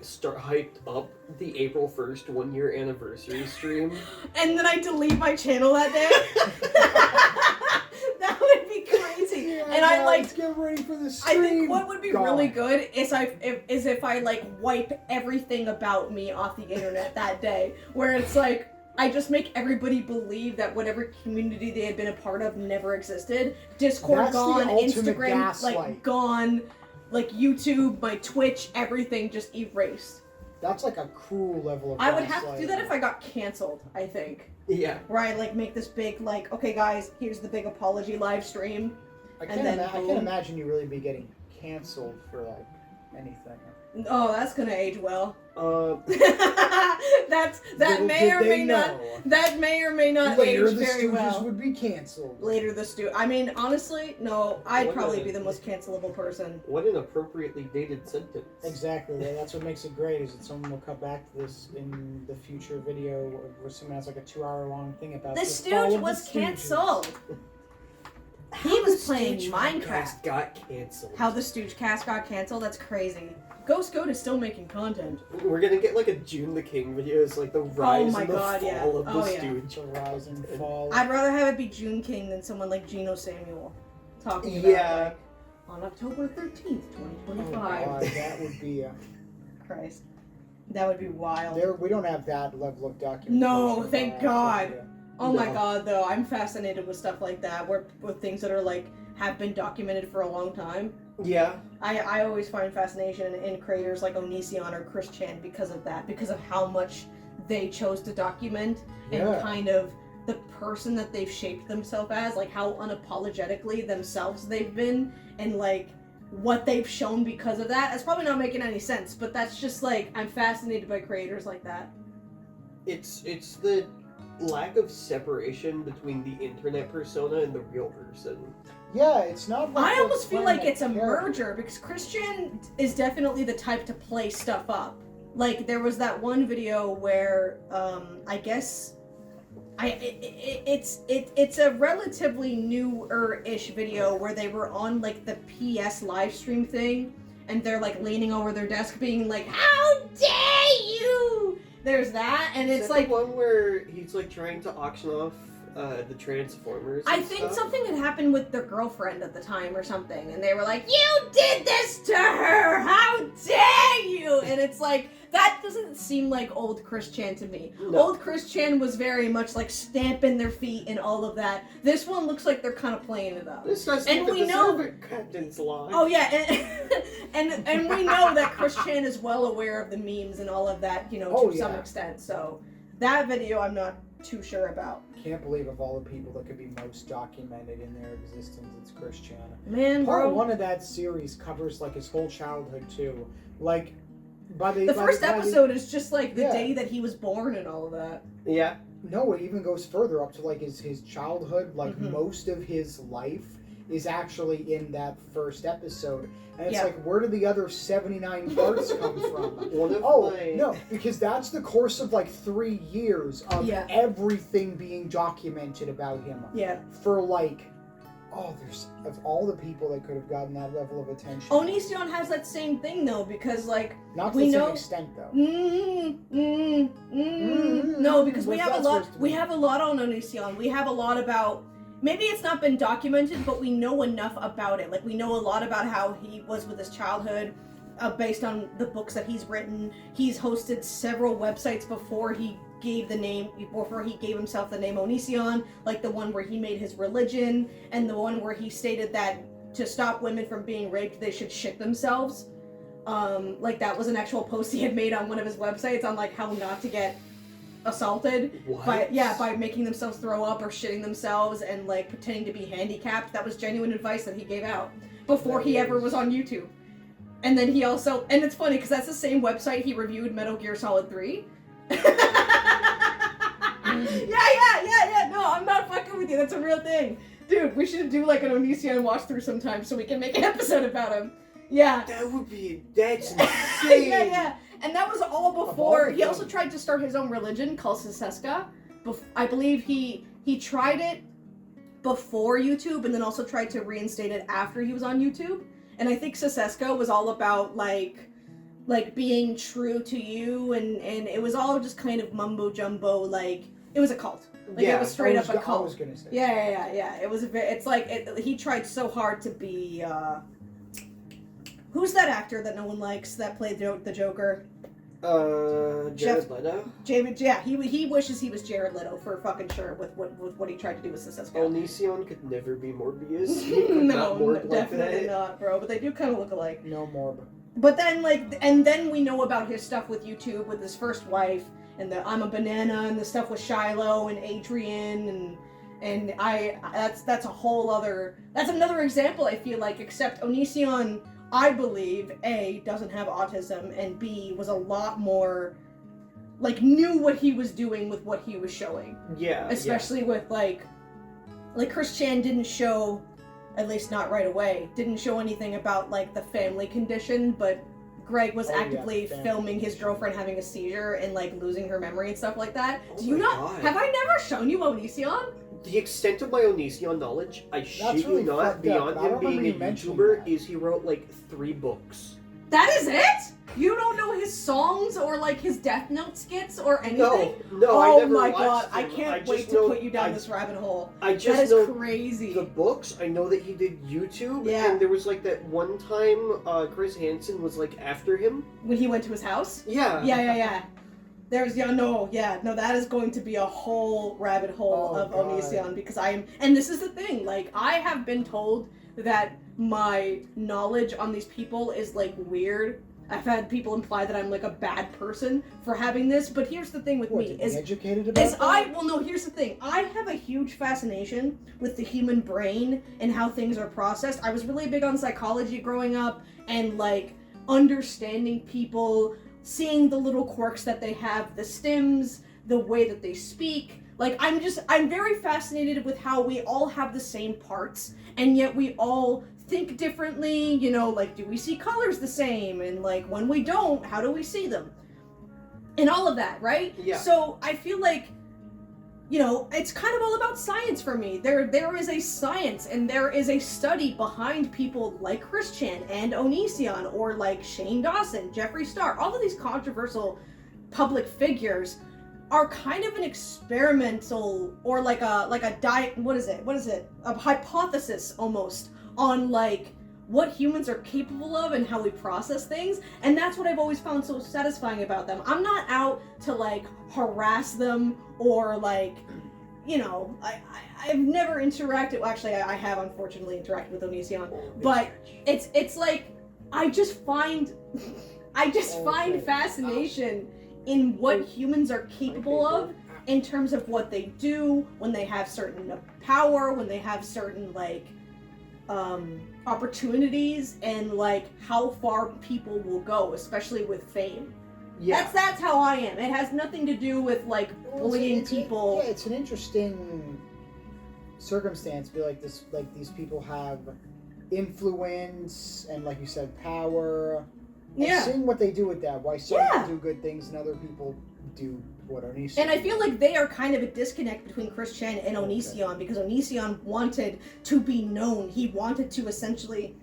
start hyped up the April 1st 1 year anniversary stream? And then I delete my channel that day? That would be crazy. Yeah, And I, like, let's get ready for the I stream. think what would be Gone. really good is if I like wipe everything about me off the internet that day, where it's like I just make everybody believe that whatever community they had been a part of never existed. Discord That's the gone, ultimate Instagram gaslight. like gone, like YouTube, my Twitch, everything just erased. That's like a cruel level of I would have to do that gaslighting. if I got canceled, I think. Yeah. Where I like make this big like, okay guys, here's the big apology live stream. I and then can't boom. imagine you really be getting canceled for like anything. Oh, that's gonna age well. That Little may did or they may not. know. That may or may not Later, age the very Stooges well. would be canceled. Later, I mean, honestly, no. I'd What probably a- be the most cancelable person. What an appropriately dated sentence. Exactly. That's what makes it great. Is that someone will come back to this in the future video where someone has like a 2-hour long thing about The this. Stooge was canceled. He was playing Minecraft. Got canceled. How the Stooge cast got canceled? That's crazy. Ghost Goat is still making content. We're gonna get like a June the King video. It's like the rise and the fall of the Stooge. The rise and fall. I'd rather have it be June King than someone like Geno Samuel talking about like, on October 13th, 2025. Oh God, that would be Christ. That would be wild. we don't have that level of documentation. No, thank God. Oh my No. God, though, I'm fascinated with stuff like that, with things that are like have been documented for a long time. Yeah. I always find fascination in creators like Onision or Chris Chan because of that, because of how much they chose to document and kind of the person that they've shaped themselves as, like how unapologetically themselves they've been, and like what they've shown because of that. It's probably not making any sense, but that's just like, I'm fascinated by creators like that. It's the lack of separation between the internet persona and the real person. Yeah, it's not like I almost feel like it's a character. merger, because Christian is definitely the type to play stuff up. Like, there was that one video where, I guess, it's a relatively newer-ish video where they were on, like, the PS live stream thing, and they're, like, leaning over their desk being like, "How dare you!" There's that, and it's like... the one where he's, like, trying to auction off the Transformers I and think stuff? something had happened with their girlfriend at the time or something, and they were like, "You did this to her! How dare you!" And it's like, that doesn't seem like old Chris Chan to me. No. Old Chris Chan was very much like stamping their feet and all of that. This one looks like they're kind of playing it up. This does And the we know- Deserving Captain's line. Oh yeah, and we know that Chris Chan is well aware of the memes and all of that, you know, to some extent. So that video I'm not too sure about. Can't believe of all the people that could be most documented in their existence, it's Chris Chan. Man, Part bro. one of that series covers like his whole childhood too. Like The first episode is just like the Yeah. day that he was born and all of that. Yeah. No, it even goes further up to like his childhood. Like Mhm. most of his life is actually in that first episode, and it's Yeah. like, where do the other 79 parts come from? One of Oh my... no, because that's the course of like 3 years of Yeah. everything being documented about him. Yeah. For like, there's of all the people that could have gotten that level of attention. Onision has that same thing though, because like Not to we the know- same extent though. No, because we What's have a that lot. supposed to We mean? have a lot on Onision. We have a lot about. Maybe it's not been documented, but we know enough about it. Like we know a lot about how he was with his childhood, based on the books that he's written. He's hosted several websites before he gave himself the name Onision, like the one where he made his religion, and the one where he stated that to stop women from being raped, they should shit themselves. Like that was an actual post he had made on one of his websites on like how not to get assaulted What? by making themselves throw up or shitting themselves and like pretending to be handicapped. That was genuine advice that he gave out before he ever was on YouTube. And then he also, and it's funny because that's the same website he reviewed Metal Gear Solid 3. Yeah. No, I'm not fucking with you. That's a real thing. Dude, we should do like an Onision watch through sometime so we can make an episode about him. Yeah. That's insane. yeah. And that was all before. He also tried to start his own religion called Seseska. I believe he tried it before YouTube and then also tried to reinstate it after he was on YouTube. And I think Seseska was all about like being true to you, and it was all just kind of mumbo jumbo. Like it was a cult. Like it was straight up a cult. I was gonna say. Yeah. It was he tried so hard to be. Who's that actor that no one likes that played the Joker? Jared Leto? He wishes he was Jared Leto for fucking sure with what he tried to do with Seseska. Onision could never be Morbius. He could not No, work like definitely that. not, bro. But they do kind of look alike. No more. But then, then we know about his stuff with YouTube with his first wife, and the I'm a Banana, and the stuff with Shiloh and Adrian, and that's a whole other. That's another example. I feel like, except Onision, I believe, A, doesn't have autism, and B, was a lot more, knew what he was doing with what he was showing. Yeah. Especially with, like Chris Chan didn't show, at least not right away, didn't show anything about, the family condition, but Greg was actively filming his girlfriend having a seizure and, losing her memory and stuff like that. Oh Do you my not, God. have I never shown you Onision? The extent of my Onision knowledge, I shit really you not, fucked up. beyond I him don't remember being you a mentioning YouTuber, that. is he wrote 3 books. That is it? You don't know his songs or like his Death Note skits or anything? No, I Oh never my watched god, them. I can't wait just to know- put you down this rabbit hole. I That just is know crazy. the books. I know that he did YouTube, Yeah. and there was like that one time Chris Hansen was like after him. When he went to his house? Yeah. Yeah. There's no, that is going to be a whole rabbit hole of God. Onision because and this is the thing, like, I have been told that my knowledge on these people is like weird. I've had people imply that I'm like a bad person for having this, but here's the thing with What, me to be educated about that? here's the thing. I have a huge fascination with the human brain and how things are processed. I was really big on psychology growing up and like understanding people, seeing the little quirks that they have, the stims, the way that they speak. Like, I'm very fascinated with how we all have the same parts, and yet we all think differently, you know, like, do we see colors the same? And, like, when we don't, how do we see them? And all of that, right? Yeah. So, I feel like, you know, it's kind of all about science for me. There is a science, and there is a study behind people like Chris Chan and Onision, or like Shane Dawson, Jeffree Star, all of these controversial public figures are kind of an experimental, or like a a hypothesis almost on like what humans are capable of and how we process things, and that's what I've always found so satisfying about them. I'm not out to like harass them or like, you know, I've never interacted, well, actually I have unfortunately interacted with Onision, but it's like I just find fascination in what humans are capable of in terms of what they do when they have certain power, when they have certain like opportunities, and like how far people will go, especially with fame. Yeah. That's how I am. It has nothing to do with like bullying people. Yeah, it's an interesting circumstance. Be like this, like these people have influence and, like you said, power. And Yeah. seeing what they do with that. Why some Yeah. people do good things and other people do what Onision. And I feel like they are kind of a disconnect between Chris Chan and Onision, because Onision wanted to be known. He wanted to essentially,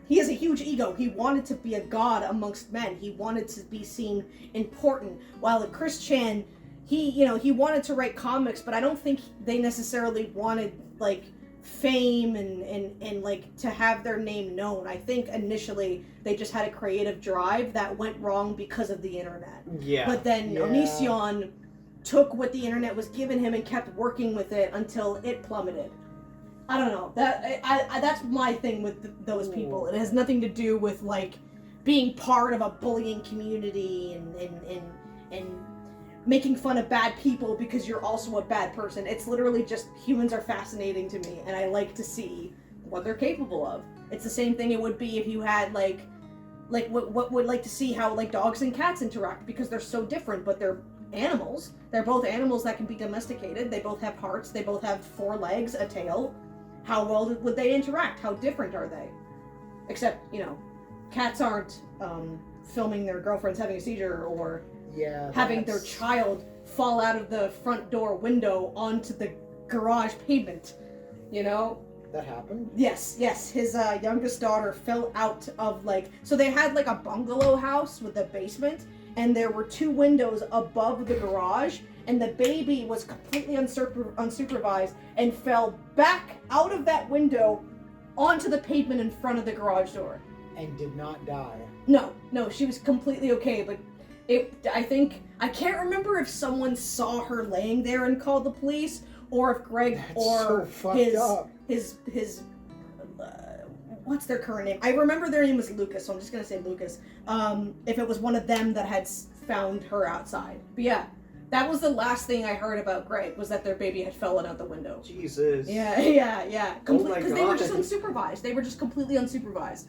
he has a huge ego. He wanted to be a god amongst men. He wanted to be seen important. While Chris Chan, he wanted to write comics, but I don't think they necessarily wanted like fame and like to have their name known. I think initially they just had a creative drive that went wrong because of the internet. Yeah. But then Yeah. Onision took what the internet was giving him and kept working with it until it plummeted. I don't know. That's my thing with those people. It has nothing to do with like being part of a bullying community and making fun of bad people because you're also a bad person. It's literally just humans are fascinating to me, and I like to see what they're capable of. It's the same thing it would be if you had like what would like to see how like dogs and cats interact, because they're so different, but they're animals. They're both animals that can be domesticated. They both have hearts. They both have 4 legs, a tail. How well would they interact? How different are they? Except, you know, cats aren't filming their girlfriends having a seizure or having their child fall out of the front door window onto the garage pavement, you know? That happened? Yes, his youngest daughter fell out of so they had like a bungalow house with a basement, and there were 2 windows above the garage, and the baby was completely unsupervised and fell back out of that window onto the pavement in front of the garage door. And did not die. No, she was completely okay, but I can't remember if someone saw her laying there and called the police, or if Greg his what's their current name? I remember their name was Lucas, so I'm just gonna say Lucas. If it was one of them that had found her outside. But yeah, that was the last thing I heard about Greg, was that their baby had fallen out the window. Jesus. Yeah. Because they were just God. unsupervised. They were just completely unsupervised.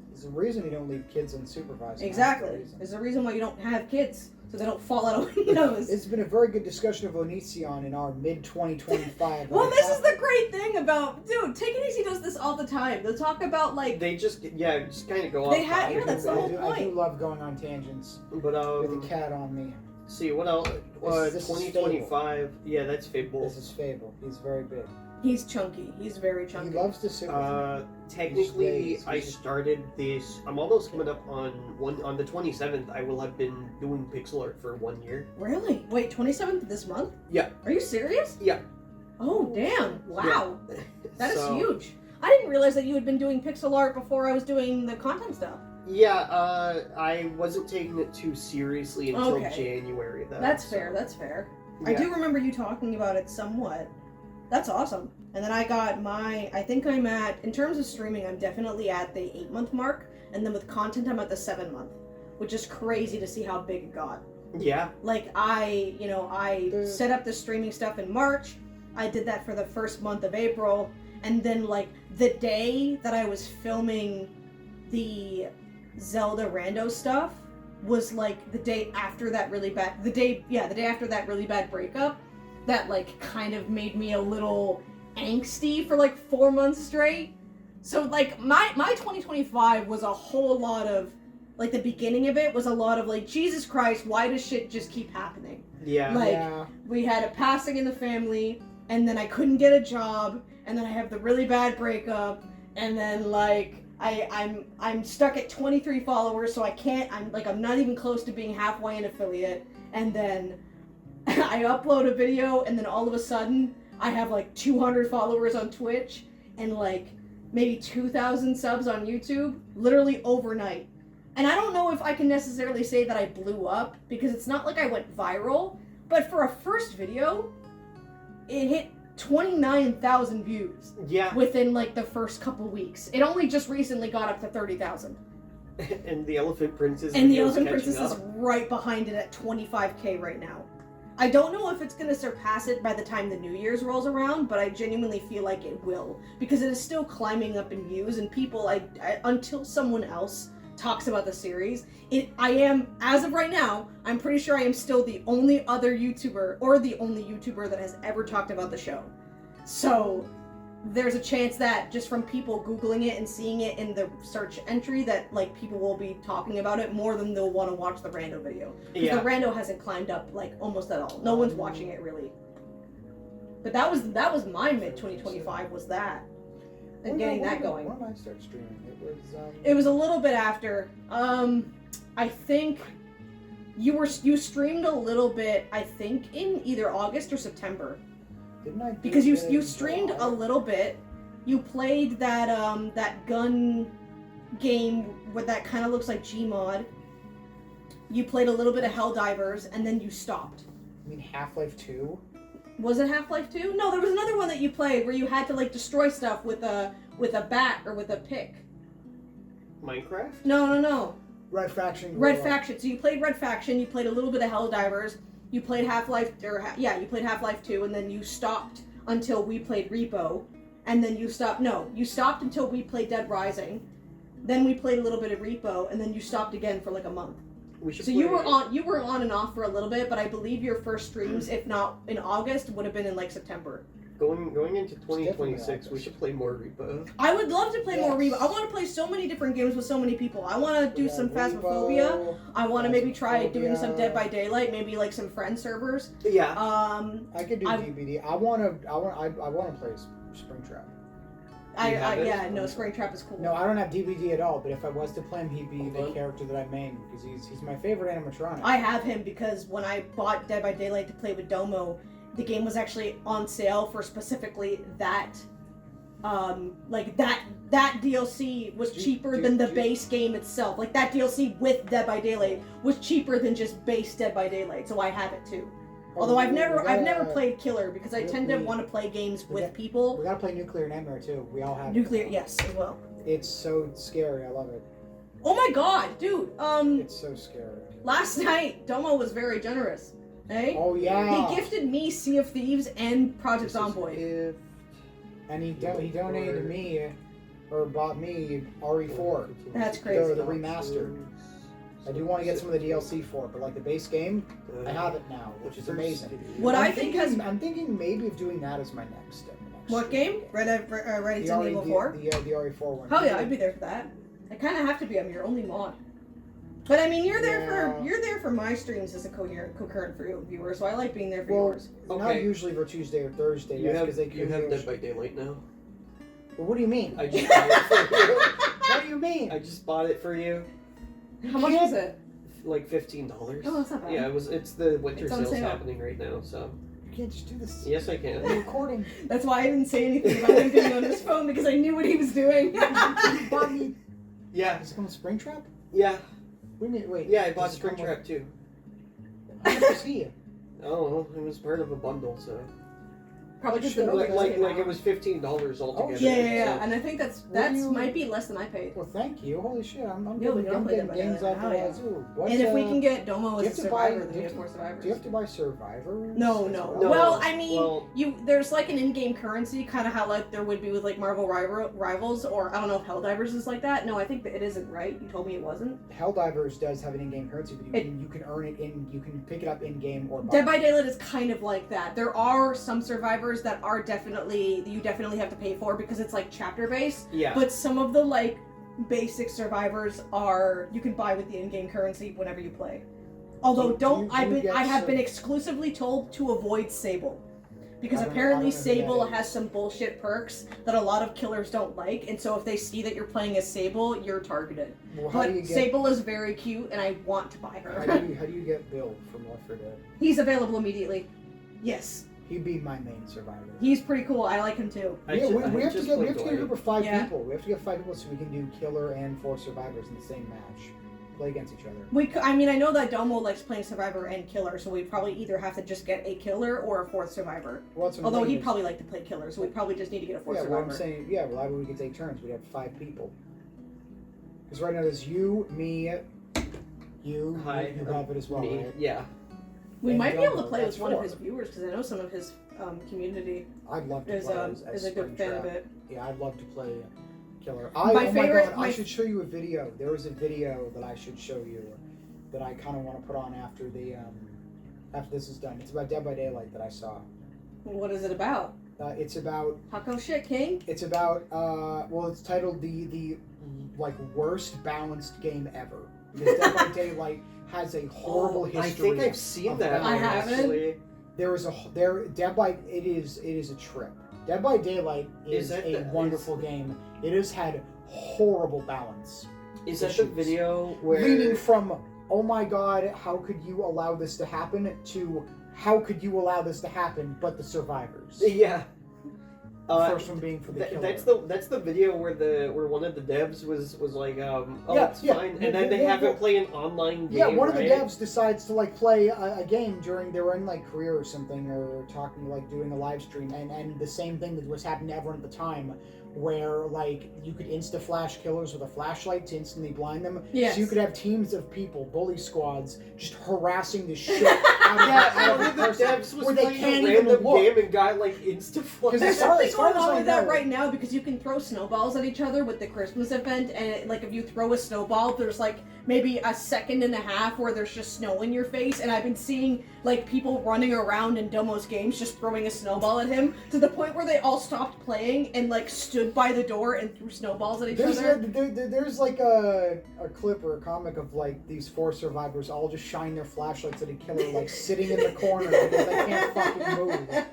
There's a reason you don't leave kids unsupervised. Exactly. There's a reason why you don't have kids, so they don't fall out of windows. It's been a very good discussion of Onision in our mid-2025. Well, this is the great thing about, dude, Take It Easy does this all the time. They'll talk about They just kind of go They off. had- topic. that's the whole I do point. love going on tangents But with a cat on me. see, what else? This is 2025. Yeah, that's Fable. This is Fable. He's very big. He's chunky. He's very chunky. He loves to sit with you. Technically, He's I started this. I'm almost coming up on the 27th. I will have been doing pixel art for 1 year. Really? Wait, 27th of this month? Yeah. Are you serious? Yeah. Oh, damn. Wow. Yeah. That is So- huge. I didn't realize that you had been doing pixel art before I was doing the content stuff. Yeah, I wasn't taking it too seriously until Okay. January, though. That's so- fair, that's fair. I Yeah. do remember you talking about it somewhat. That's awesome. And then I got I think I'm at, in terms of streaming, I'm definitely at the 8-month mark. And then with content, I'm at the 7-month, which is crazy to see how big it got. Yeah. Like, I set up the streaming stuff in March. I did that for the first month of April. And then, like, the day that I was filming the Zelda rando stuff was, like, the day after that really bad, the day after that really bad breakup that, like, kind of made me a little angsty for, like, 4 months straight. So, like, my 2025 was a whole lot of, like, the beginning of it was a lot of, like, Jesus Christ, why does shit just keep happening? Yeah. Like, Yeah. we had a passing in the family, and then I couldn't get a job, and then I have the really bad breakup, and then, like, I'm stuck at 23 followers, so I'm not even close to being halfway an affiliate, and then I upload a video, and then all of a sudden, I have, like, 200 followers on Twitch, and, like, maybe 2,000 subs on YouTube, literally overnight. And I don't know if I can necessarily say that I blew up, because it's not like I went viral, but for a first video, it hit 29,000 views Yeah. within, like, the first couple weeks. It only just recently got up to 30,000. And the Elephant Princess. And the video's Elephant catching Princess is up. right behind it at 25K right now. I don't know if it's going to surpass it by the time the New Year's rolls around, but I genuinely feel like it will. Because it is still climbing up in views, and people, until someone else talks about the series, I am, as of right now, I'm pretty sure I am still the only other YouTuber, or the only YouTuber that has ever talked about the show. So, there's a chance that just from people Googling it and seeing it in the search entry that, like, people will be talking about it more than they'll want to watch the rando video. Because Yeah. the rando hasn't climbed up, like, almost at all. No one's watching it, really. But that was my mid-2025, was that. And getting that going. When did I start streaming? It was a little bit after. I think you streamed a little bit, I think, in either August or September. Didn't I? Because you streamed a little bit. You played that gun game where that kind of looks like Gmod. You played a little bit of Helldivers, and then you stopped. I mean, Half-Life 2? Was it Half-Life 2? No, there was another one that you played where you had to, like, destroy stuff with a bat or with a pick. Minecraft? No. Red Faction. Red Faction. So you played Red Faction, you played a little bit of Helldivers, you played Half-Life, you played Half-Life 2, and then you stopped until we played Repo, and then you stopped until we played Dead Rising, then we played a little bit of Repo, and then you stopped again for like a month. We should So play... you were on and off for a little bit, but I believe your first streams, if not in August, would have been in like September. Going into 2026, we should play more Repo. I would love to play more Yes. Repo. I want to play so many different games with so many people. I want to do some Phasmophobia. Repo, I want to maybe try doing some Phasmophobia. Dead by Daylight, maybe like some friend servers. Yeah. I could do DBD. I want to play Springtrap. You have it? Springtrap is cool. No, I don't have DBD at all. But if I was to play him, he'd be Hold the on. character that I main because he's my favorite animatronic. I have him because when I bought Dead by Daylight to play with Domo, the game was actually on sale for specifically that. That DLC was cheaper than the base game itself. Like that DLC with Dead by Daylight was cheaper than just base Dead by Daylight, so I have it too. Although I've never played Killer because I tend to want to play games with people. We gotta play Nuclear Nightmare too. We all have Nuclear, yes, as well. It's so scary. I love it. Oh my god, dude. It's so scary. Last night Domo was very generous. Hey? Oh yeah. He gifted me Sea of Thieves and Project This is Zomboid. if- And he donated to me, or bought me RE4. That's crazy. The remastered. I do want to get some of the DLC for it, but like the base game, I have it now, which is amazing. What I'm I think has- I'm thinking maybe of doing that as my next step. What game? Ready to Evil 4? The RE4 one. Oh yeah, I'd be there for that. I kind of have to be. I'm your only mod. But I mean, you're there Yeah. for my streams as a concurrent viewer, so I like being there for Well, yours. not Okay. usually for Tuesday or Thursday. You That's have 'cause they you have Dead by Daylight now. Well, what do you mean? I just bought it for you. What do you mean? I just bought it for you. How much is it? Like $15. Oh, that's not bad. Yeah, it's the winter It's on sales sale. happening right now, so You can't just do this. yes I can. We're recording. That's why I didn't say anything about him being on his phone because I knew what he was doing. You bought me. Yeah, Does it come with Springtrap? yeah, What do you mean? Wait. yeah. I bought does it come Springtrap too. with- How much was he? Oh, it was part of a bundle, so Probably just Shit, the like- movie like came like out. it was $15 altogether. Yeah. so- And I think that's What do you- might be less than I paid. Well, thank you. Holy shit, I'm Yeah, we getting, can I'm play getting Dead by games Daylight. out the Oh, yeah. wazoo. What's, And if we can get Domo do you as a have to buy- survivor, then do we you have have four to- survivors. Do you have to buy Survivors? No. No. Well, I mean, Well- there's like an in-game currency, kind of how like there would be with like Marvel Rivals, or I don't know if Helldivers is like that. No, I think that it isn't, right? You told me it wasn't. Helldivers does have an in-game currency, but you can earn it you can pick it up in-game or buy Dead it. by Daylight is kind of like that. There are some survivors that are you definitely have to pay for because it's like chapter based. Yeah. But some of the like basic survivors are you can buy with the in-game currency whenever you play. Although Do you I have get been exclusively told to avoid Sable. Because I don't apparently know who that Sable is. has some bullshit perks that a lot of killers don't like, and so if they see that you're playing as Sable, you're targeted. Well, how do But you get Sable is very cute, and I want to buy her. how do you get Bill from Left 4 Dead? He's available immediately. Yes, He'd be my main survivor. he's pretty cool. I like him too. I Yeah, ju- we I have to just get played a group Dwight. of 5 Yeah. people. We have to get 5 people so we can do killer and 4 survivors in the same match. Play against each other. I mean, I know that Domo likes playing Survivor and Killer, so we'd probably either have to just get a Killer or a 4th Survivor. Well, that's what I'm Although saying he'd is- probably like to play Killer, so we'd probably just need to get a 4th Yeah, Survivor. what I'm saying, yeah, well, that way we could take turns. We'd have 5 people. Because right now there's you, me, you Hi, have it as well, Me. right? Yeah. We And might be able to Domo, play with that's one of 4. his viewers, because I know some of his community I'd love to is play as a good fan of Springtrap. it. Yeah, I'd love to play Killer. My Oh my favorite- god, I should show you a video. There was a video that I should show you that I kind of want to put on after after this is done. It's about Dead by Daylight that I saw. What is it about? It's about Taco shit, King? It's about well, it's titled the like worst balanced game ever. Because Dead by Daylight has a horrible history. I think I've seen of that. I one, haven't. actually. Dead by it is a trip. Dead by Daylight is that a wonderful game. It has had horrible balance. Is that the issues. video where Leaning from oh my god, how could you allow this to happen to how could you allow this to happen but the survivors? Yeah. The first one being for the killer. that's the video where one of the devs was like oh Yeah, it's yeah. fine, and then they have it play an online game. Yeah, one of the right? devs decides to like play a game during they were in like career or something or talking like doing a live stream and the same thing that was happening to everyone at the time where like you could insta flash killers with a flashlight to instantly blind them. Yes. So you could have teams of people, bully squads, just harassing the shit out of, Yeah, out one of of the the person devs was where they playing can't a even random look. game and got like insta Because flash. There's as far something as going on I with that know- right now because you can throw snowballs at each other with the Christmas event, and like if you throw a snowball, there's like maybe a second and a half where there's just snow in your face, and I've been seeing like people running around in Domo's games just throwing a snowball at him to the point where they all stopped playing and like stood by the door and threw snowballs at each other. There's like a clip or a comic of like these 4 survivors all just shine their flashlights at a killer like sitting in the corner because they can't fucking move.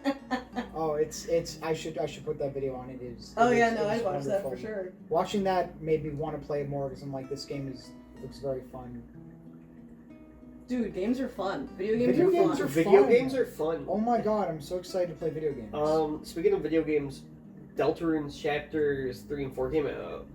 Oh, it's I should put that video on. It is. Oh it yeah, is- no, it is I'd watch that for wonderful. sure. Watching that made me want to play it more because I'm like, this game looks very fun. Dude, games are fun. Video games Video are games fun. are Video fun. games are fun. Oh my god, I'm so excited to play video games. Speaking of video games, Deltarune's chapters 3 and 4 came out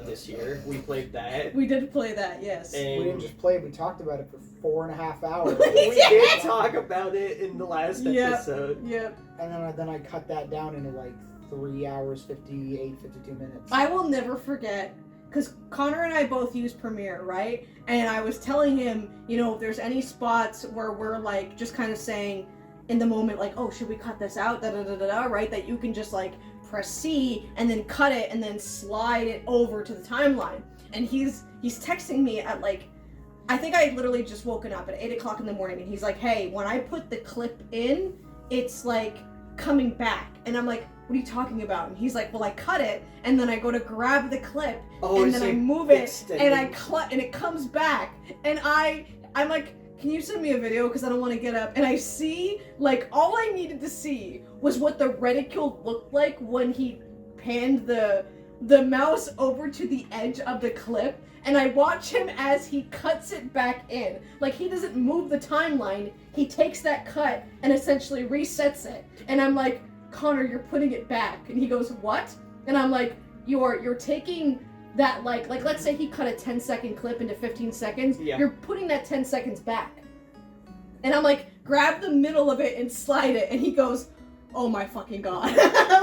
this year. We played that. We did play that, yes. And We didn't just play it, we talked about it for 4.5 hours. we did talk about it in the last Yep. episode. Yep. And then I cut that down into like 3 hours, 52 minutes. I will never forget, because Connor and I both use Premiere, right? And I was telling him, you know, if there's any spots where we're like just kind of saying in the moment, like, oh, should we cut this out? Da da da da da, right? That you can just like press C and then cut it and then slide it over to the timeline. And he's texting me at like, I think I had literally just woken up at 8 o'clock in the morning, and he's like, hey, when I put the clip in, it's like coming back. And I'm like, what are you talking about? And he's like, well, I cut it, and then I go to grab the clip, and then I move it, and and it comes back, and I'm like, can you send me a video, because I don't want to get up, and I see, like, all I needed to see was what the reticule looked like when he panned the mouse over to the edge of the clip, and I watch him as he cuts it back in. Like, he doesn't move the timeline, he takes that cut and essentially resets it, and I'm like, Connor, you're putting it back. And he goes, what? And I'm like, you're taking that, like let's say he cut a 10-second clip into 15 seconds. Yeah. You're putting that 10 seconds back. And I'm like, grab the middle of it and slide it. And he goes, oh my fucking God.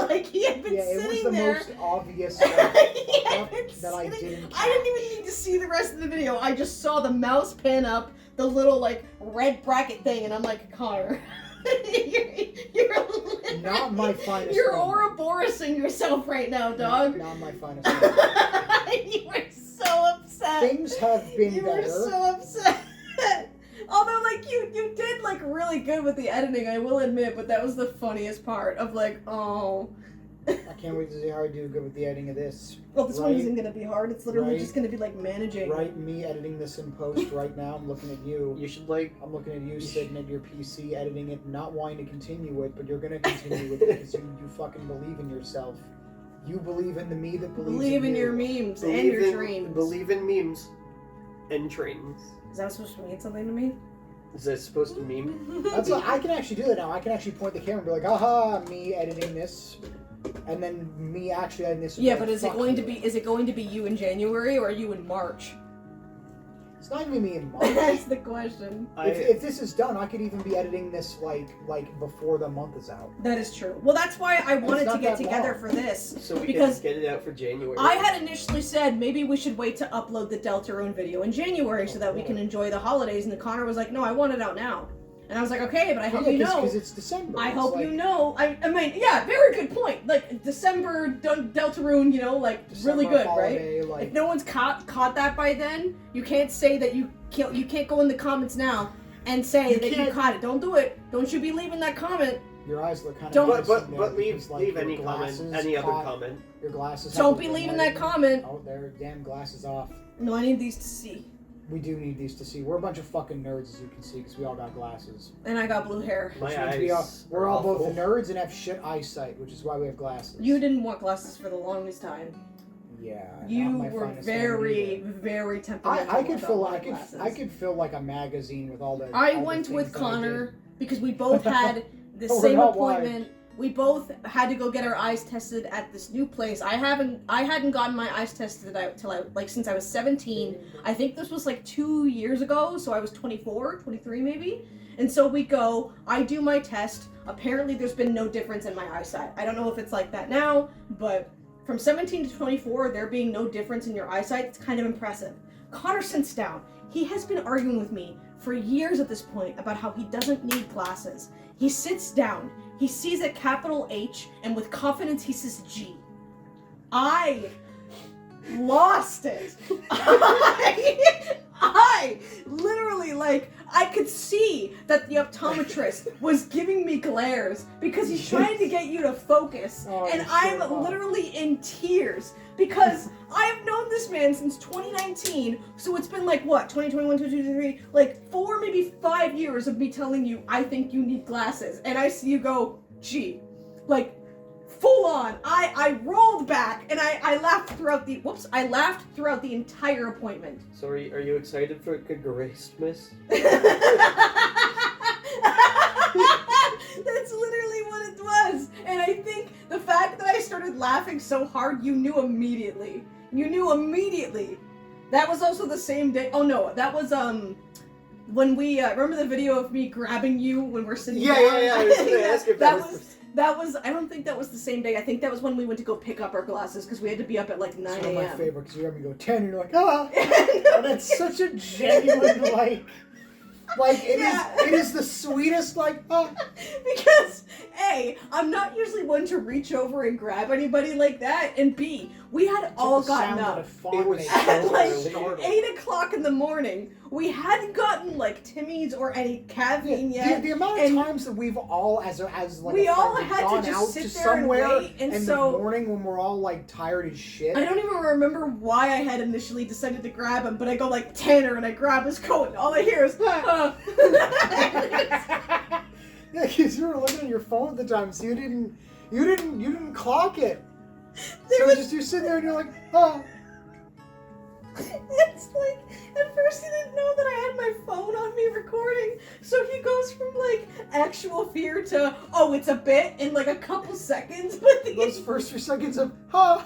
Like, he had been sitting there. It was the most obvious that I didn't catch. I didn't even need to see the rest of the video. I just saw the mouse pan up, the little, like, red bracket thing. And I'm like, Connor. You're not my finest. You're Ouroborosing yourself right now, dog. Not my finest. You were so upset. Things have been better. You were so upset. Although, like, you did, like, really good with the editing, I will admit, but that was the funniest part of, like, oh. I can't wait to see how I do good with the editing of this. Well, this one isn't going to be hard. It's literally just going to be, like, managing. Right, me editing this in post right now. I'm looking at you. You should, like... I'm looking at you sitting at your PC editing it, not wanting to continue it, but you're going to continue it because you fucking believe in yourself. You believe in the me that believes in you. Believe in your memes and your dreams. Believe in memes and trains. Is that supposed to mean something to me? Is that supposed to meme? That's like, I can actually do that now. I can actually point the camera and be like, aha, me editing this. And then me actually editing this. Yeah, but is it going to be you in January or you in March? It's not even me in March. That's the question. If this is done, I could even be editing this like before the month is out. That is true. Well, that's why I wanted to get together for this. So we can get it out for January. I had initially said maybe we should wait to upload the Deltarune video in January so that we can enjoy the holidays. And Connor was like, no, I want it out now. And I was like, okay, but I hope you know. Because it's December. I hope you know. I mean, yeah, very good point. Like, December, Deltarune, you know, like, December really good, holiday, right? Like, if no one's caught that by then, you can't say that you can't go in the comments now and say that you caught it. Don't do it. Don't you be leaving that comment. Your eyes look kind of... But leave any comment, any other comment. Your glasses... Don't be leaving that comment. Oh, their damn glasses off. No, I need these to see. We do need these to see. We're a bunch of fucking nerds, as you can see, because we all got glasses. And I got blue hair. My eyes we're all both nerds and have shit eyesight, which is why we have glasses. You didn't want glasses for the longest time. Yeah. You were very, very temperamental. I could fill like a magazine with all the. I went with Connor because we both had the same appointment. We both had to go get our eyes tested at this new place. I hadn't gotten my eyes tested since I was 17. I think this was like 2 years ago, so I was 24, 23 maybe. And so we go, I do my test. Apparently there's been no difference in my eyesight. I don't know if it's like that now, but from 17 to 24, there being no difference in your eyesight, it's kind of impressive. Connor sits down. He has been arguing with me for years at this point about how he doesn't need glasses. He sits down. He sees a capital H, and with confidence he says G. I lost it. I literally, like, I could see that the optometrist was giving me glares because he's trying to get you to focus. And I'm literally in tears because I have known this man since 2019. So it's been like, what, 2021, 2023, like 4, maybe 5 years of me telling you, I think you need glasses. And I see you go, gee, like, full on. I rolled back and I laughed throughout the entire appointment. So are you excited for Christmas? That's literally what it was. And I think the fact that I started laughing so hard, you knew immediately. That was also the same day. Oh no, that was when we remember the video of me grabbing you when we're sitting down? Yeah. I was gonna ask if that was, I don't think that was the same day. I think that was when we went to go pick up our glasses because we had to be up at like 9 a.m. It's one of my favorite because you heard me go 10 and you're like, ah! And it's such a genuine, like it is the sweetest, like, ah. Because, A, I'm not usually one to reach over and grab anybody like that, and B, we had all gotten up. It was At like so 8 o'clock in the morning. We hadn't gotten like Timmy's or any caffeine yet. The amount of times that we've all, as like we a all friend, had gone to just out sit to there somewhere and wait, and in so the morning when we're all like tired as shit. I don't even remember why I had initially decided to grab him, but I go like Tanner and I grab his coat, and all I hear is Yeah, because you were looking at your phone at the time, so you didn't clock it. So just you're sitting there and you're like, oh. It's like, at first he didn't know that I had my phone on me recording, so he goes from like actual fear to, oh, it's a bit in like a couple seconds, but Those first few seconds of, huh?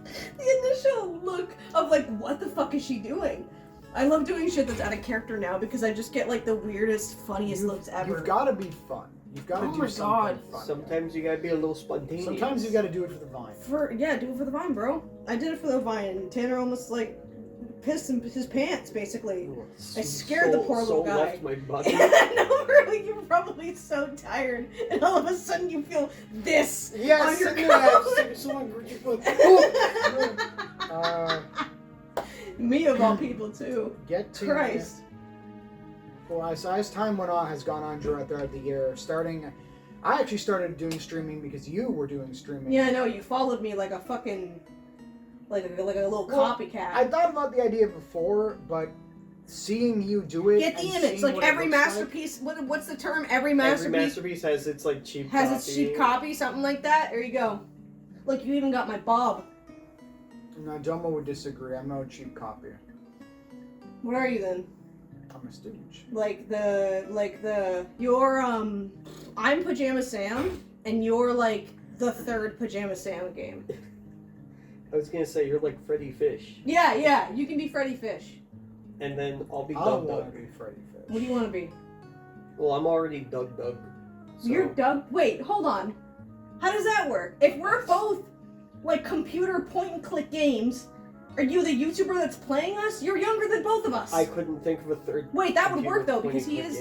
the initial look of like, what the fuck is she doing? I love doing shit that's out of character now because I just get like the weirdest, funniest looks ever. You've got to be fun. You've got to Oh do my something God. fun. Sometimes you gotta be a little spontaneous. Sometimes you got to do it for the vine. Do it for the Vine, bro. I did it for the Vine, and Tanner almost like pissed in his pants, basically. I scared the poor little guy. Left my body. No, really, you're probably so tired, and all of a sudden you feel this on your coat. Me of all people too. Get to Christ. Well, as time went on, has gone on throughout the year, I actually started doing streaming because you were doing streaming. Yeah, I know, you followed me like a fucking, like a little copycat. I thought about the idea before, but seeing you do it. Get the image, like every masterpiece, what's the term? Every masterpiece has its like cheap has copy. its cheap copy, something like that. There you go. Look, you even got my bob. No, Domo would disagree. I'm no cheap copy. What are you then? I'm a Stooge. You're I'm Pajama Sam, and you're like the third Pajama Sam game. I was gonna say you're like Freddy Fish. Yeah, you can be Freddy Fish. And then I'll be I Doug want Doug. to be Freddy Fish. What do you want to be? Well, I'm already Doug Doug. So. You're Doug. Wait, hold on. How does that work? If we're both like computer point and click games, are you the YouTuber that's playing us? You're younger than both of us. I couldn't think of a third. Wait, that would work though because he is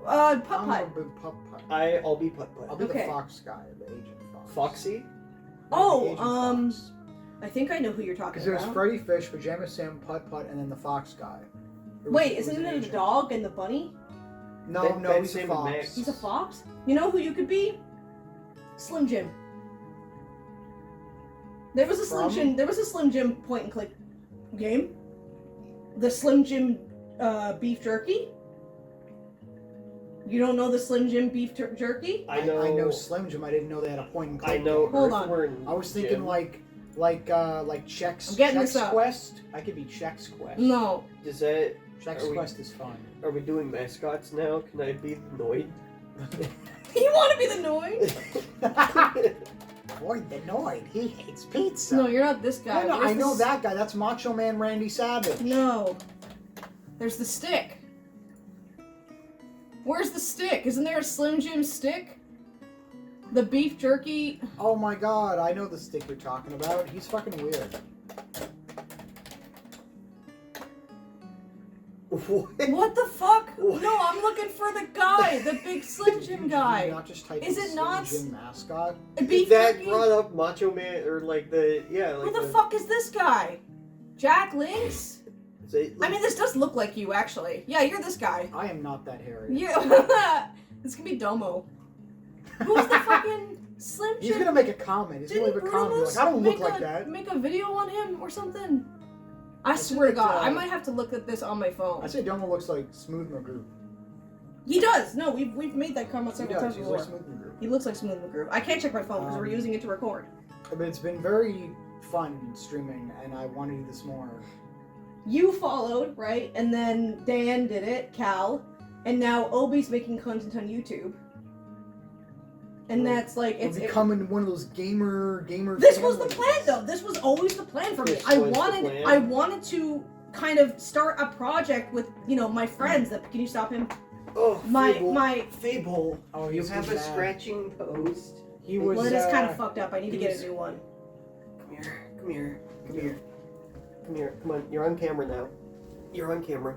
Putt I'm Putt. a big Putt Putt. I'll be Putt I'll Putt. be Okay. the Fox guy, the Agent Fox. Foxy? Oh, Agent Fox. I think I know who you're talking Because there was about. Freddy Fish, Pajama Sam, Putt Putt, and then the Fox guy. Wait, isn't it the dog and the bunny? No, Ben he's a Sam and fox. Max. He's a fox? You know who you could be? Slim Jim. There was a Slim Jim point and click game. The Slim Jim beef jerky. You don't know the Slim Jim beef jerky? I know Slim Jim. I didn't know they had a point and click. I know. Hold on. Earthworm I was thinking Jim. like Chex. I'm getting Chex this up. Quest. I could be Chex Quest. No. Is that? Chex Are we- Quest is fun. Are we doing mascots now? Can I be the Noid? You want to be the Noid? Boy, the Noid. He hates pizza. No, you're not this guy. No, Where's I the know that guy. That's Macho Man Randy Savage. No. There's the stick. Where's the stick? Isn't there a Slim Jim stick? The beef jerky. Oh my God, I know the stick you're talking about. He's fucking weird. What the fuck? No, I'm looking for the guy, the big Slim Jim Did you guy. not just type Is in it Slim not Jim mascot? Beef that jerky? brought up Macho Man or like the like Who the fuck is this guy? Jack Lynx? Is it, I mean, this does look like you, actually. Yeah, you're this guy. I am not that hairy. Yeah. This could be Domo. Who's the fucking Slim Jim? He's gonna make a comment. He's gonna Didn't leave a comment. Bruno Like, I don't look make like that. Make a video on him or something? I I swear to think God, that, I might have to look at this on my phone. I say Domo looks like Smooth McGrew. He does. No, we've made that comment He several does. times He's before. like Smooth McGrew. He looks like Smooth McGrew. I can't check my phone because we're using it to record. But it's been very fun streaming, and I want to do this more. You followed, right? And then Dan did it, Cal, and now Obi's making content on YouTube. And We're- that's like We're it's. becoming one of those gamer. This was the families. plan, though. This was always the plan for me. This I was the wanted, plan. I wanted to kind of start a project with, my friends. That can you stop him? Oh, My. Fable. Oh, You he's have a bad. scratching post. He was. Well, it is kind of fucked up. I need to he get was- a new one. Come here. Come here. Come here. Come here. Come on. You're on camera now. You're on camera.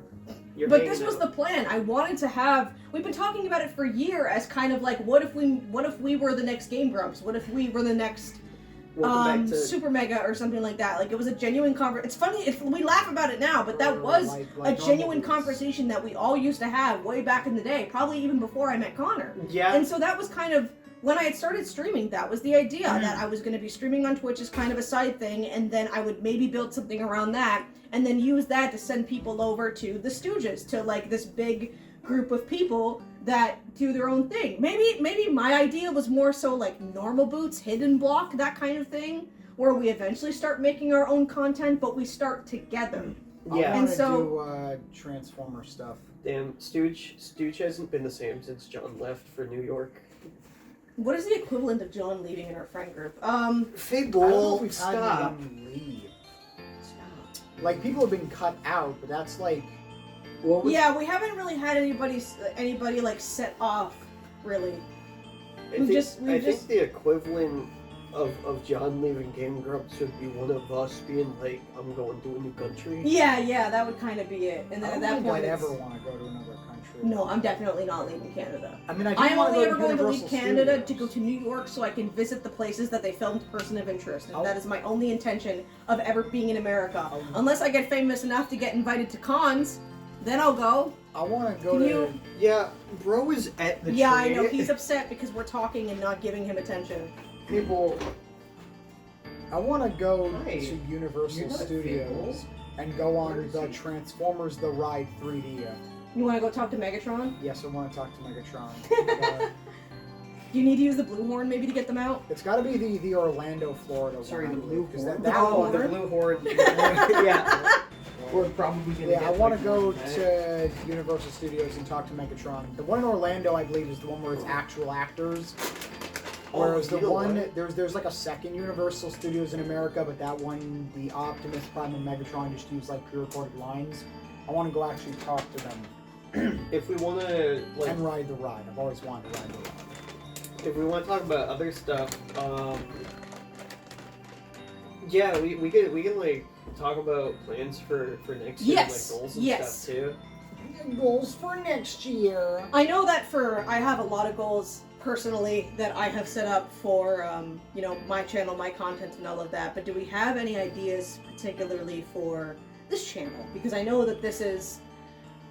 You're But hanging this was out. the plan. I wanted to have. We've been talking about it for a year as kind of like, what if we were the next Game Grumps? What if we were the next Welcome back to Super Mega or something like that? Like, it was a genuine conversation. It's funny if we laugh about it now, but that Or was like a genuine normal conversation that we all used to have way back in the day, probably even before I met Connor. yeah. And so that was kind of when I had started streaming. That was the idea that I was going to be streaming on Twitch as kind of a side thing, and then I would maybe build something around that, and then use that to send people over to the Stooges, to like this big group of people that do their own thing. Maybe my idea was more so like Normal Boots, Hidden Block, that kind of thing, where we eventually start making our own content, but we start together. Yeah. I And want to so- do Transformer stuff. Damn, Stooge hasn't been the same since John left for New York. What is the equivalent of John leaving in our friend group? Fable, I don't know if we've had stop. anyone leave. Like, people have been cut out, but that's like... What was, Yeah, we haven't really had anybody like set off, really. I we've think, just- we've I just- think the equivalent of John leaving Game Grumps would be one of us being like, I'm going to a new country. Yeah, that would kind of be it. And then I at don't that think point, I'd it's- ever want to go to another country. no, I'm definitely not leaving Canada. I mean, I, do I am wanna only go ever going to leave Universal Canada to Studios. go to New York so I can visit the places that they filmed Person of Interest. And Oh. that is my only intention of ever being in America. Oh. Unless I get famous enough to get invited to cons, then I'll go. I want to go Can to... you- Yeah, bro is at the Yeah, I tree. know. He's upset because we're talking and not giving him attention. People... I want to go Hi. to Universal You're not Studios and go Where on is the he? Transformers The Ride 3D. You want to go talk to Megatron? Yes, I want to talk to Megatron. Do you need to use the blue horn maybe to get them out? It's got to be the Orlando, Florida Sorry, one. the blue 'cause horn. that Oh, one- the blue horn. Yeah. We're probably gonna Yeah, get I want like to go one back. to Universal Studios and talk to Megatron. The one in Orlando, I believe, is the one where it's actual actors. Whereas the you know one what? there's like a second Universal Studios in America, but that one, the Optimus Prime and Megatron, just use like pre-recorded lines. I want to go actually talk to them If we want to like, and ride the ride. I've always wanted to ride the ride. if we want to talk about other stuff, yeah, we can like talk about plans for next year, Yes, like goals and yes. stuff too. Goals for next year. I know that I have a lot of goals personally that I have set up for, my channel, my content, and all of that. But do we have any ideas particularly for this channel? Because I know that this is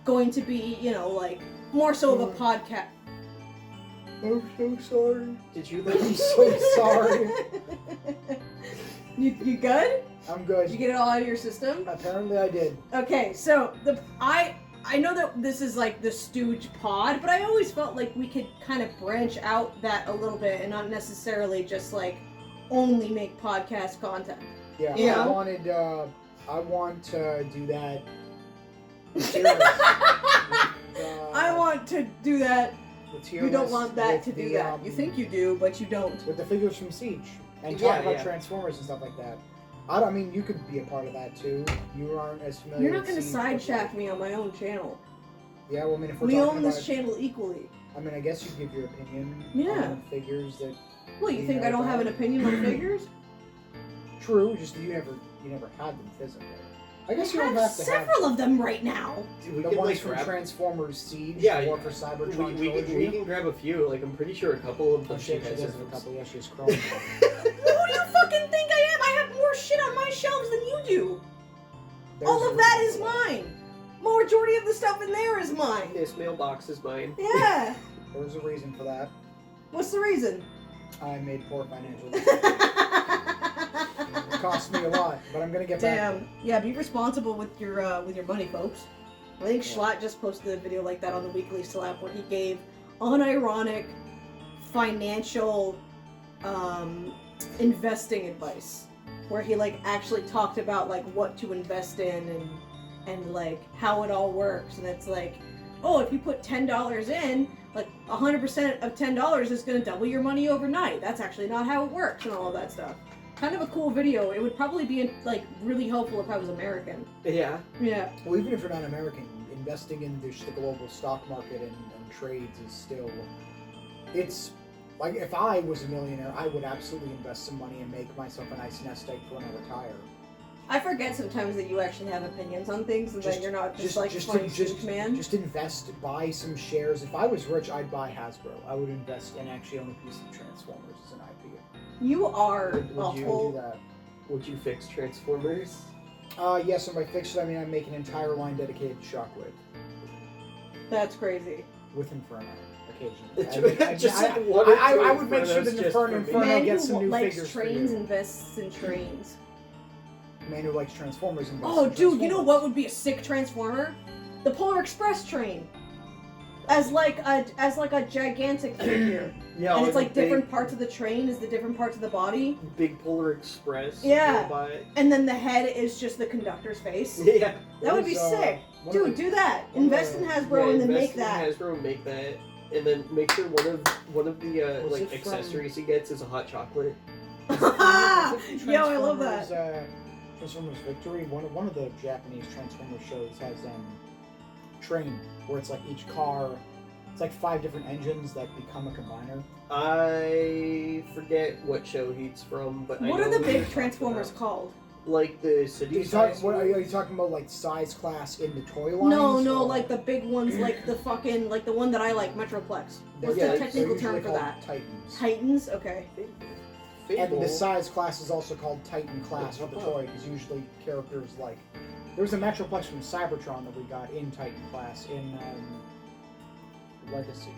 going to be, like more so of a podcast. I'm so sorry. Did you I'm like? so sorry. You good? I'm good. Did you get it all out of your system? Apparently I did. Okay, so I know that this is like the Stooge pod, but I always felt like we could kind of branch out that a little bit and not necessarily just like only make podcast content. Yeah, Yeah. I want to do that. Serious. I want to do that. The tier You don't list want that with to do the, that. You think you do, but you don't. with the figures from Siege and Yeah, talk about yeah. Transformers and stuff like that. I mean, you could be a part of that too. You aren't as familiar. You're not with going to Siege side before. shaft me on my own channel. Yeah, well, I mean, if we're We talking own this about, channel equally. I mean, I guess you give your opinion Yeah. on figures that. Well, you You think know I don't have an that. opinion on figures? True, just you never had them physically. I guess you I don't have have to have several of them right now. We the can ones like from grab. Transformers Siege, Yeah, War yeah. for Cybertron We trilogy. can grab a few. Like I'm pretty sure a couple of Oh, them she she actually has. does have a couple. Yeah, she has Chrome. Who do you fucking think I am? I have more shit on my shelves than you do. All There's of a that reason is for mine. Majority of the stuff in there is mine. This mailbox is mine. Yeah. There's a reason for that. What's the reason? I made poor financial decisions. It cost me a lot, but I'm gonna get back. Damn. Yeah, be responsible with your money, folks. I think Yeah. Schlatt just posted a video like that on the Weekly Slap where he gave unironic financial investing advice, where he like actually talked about like what to invest in and like how it all works, and it's like, oh, if you put $10 in, like 100% of $10 is going to double your money overnight. That's actually not how it works, and all of that stuff. Kind of a cool video. It would probably be like really helpful if I was American. Yeah. Yeah. Well, even if you're not American, investing in the global stock market and trades is still. It's like if I was a millionaire, I would absolutely invest some money and make myself a nice nest egg for when I retire. I forget sometimes that you actually have opinions on things and that you're not just funny Stooge man. Just invest, buy some shares. If I was rich, I'd buy Hasbro. I would invest and actually own a piece of Transformers as an IP. You are Would a you whole... do that. Would you fix Transformers? Yes, and by fix it, I mean I make an entire line dedicated to Shockwave That's crazy. with Inferno occasionally. I would make sure that Inferno Man gets some who new likes figures trains for you. invests in trains. Man who likes Transformers invests Oh, in dude, you know Transformers. what would be a sick Transformer? The Polar Express train. As like a gigantic figure. Yeah, And it's like big, different parts of the train is the different parts of the body. Big Polar Express. Yeah. Robot. And then the head is just the conductor's face. Yeah. That would be sick. Dude, do that. Invest in Hasbro and then make that. Hasbro and make that, and then make sure one of the Was like it from- accessories he gets is a hot chocolate. Yo, I love that. Transformers Victory. One of the Japanese Transformers shows has train where it's like each car. It's like 5 different engines that become a combiner. I forget what show he's from, but What I are know the what you're big talking Transformers about. called? Like the city size. Are you talking about like size class in the toy lines? No, or- like the big ones, like the fucking, like the one that I like, Metroplex. What's Yeah, the they're technical usually term for called that? Titans. Titans? Okay. And Fable. the size class is also called Titan class for the toy, because usually characters like... There was a Metroplex from Cybertron that we got in Titan class in Legacy.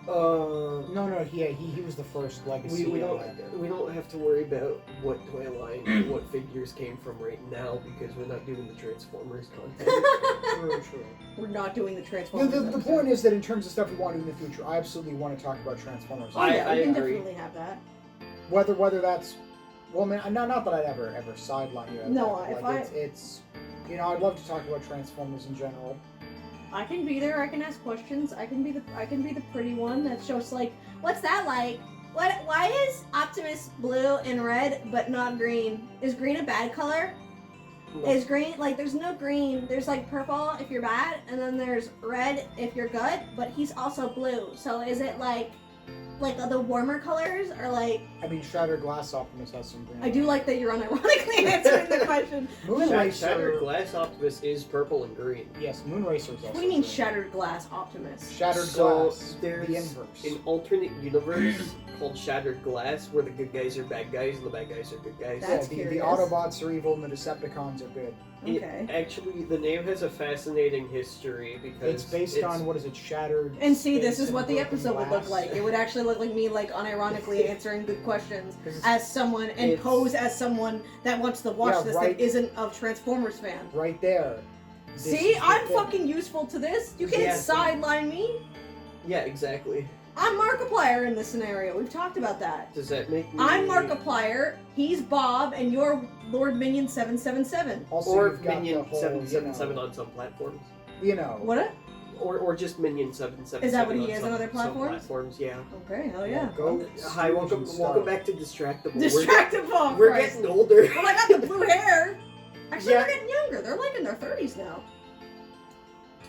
No, he was the first Legacy. We don't have to worry about what toy line what figures came from right now because we're not doing the Transformers content. True. We're not doing the Yeah, Transformers. the episode. point is that in terms of stuff we want to do in the future, I absolutely want to talk about Transformers. Oh, yeah, we can agree. definitely have that. Whether that's... Well, man, not that I'd ever sideline you. No, like, if I- it's I'd love to talk about Transformers in general. I can be there. I can ask questions. I can be the pretty one that's just like, what's that like? Why is Optimus blue and red but not green? Is green a bad color? No. Is green like there's no green? There's like purple if you're bad, and then there's red if you're good. But he's also blue. So is it like the warmer colors or like? I mean, Shattered Glass Optimus has some green. I do like that you're unironically answering the question. Shattered Glass Optimus is purple and green. Yes, Moonracer is also What do you mean green. Shattered Glass Optimus? Shattered So Glass, there's the inverse. an alternate universe called Shattered Glass where the good guys are bad guys and the bad guys are good guys. That's the curious. Autobots are evil and the Decepticons are good. Okay. Actually, the name has a fascinating history because It's based on, what is it, Shattered And see, this Space is what the and Broken episode would look Glass? like. It would actually look like me, like, unironically answering good questions as someone, and It's- pose as someone that wants to watch Yeah, this right. that isn't a Transformers fan. Right there. This See, is the I'm thing. fucking useful to this. You can't Yeah, sideline me. Yeah, exactly. I'm Markiplier in this scenario. We've talked about that. Does that make me... I'm Markiplier, he's Bob, and you're Lord Minion 777. Also, Or you've got Minion the whole, 777 on some platforms. You know. What? Or just Minion 777 Is that what he on is some, on other some platforms? platforms, yeah. Okay, hell yeah. Go Hi, welcome back to Distractable. Distractable. We're getting older. Well, I got the blue hair. Actually, Yeah. they're getting younger. They're like in their 30s now.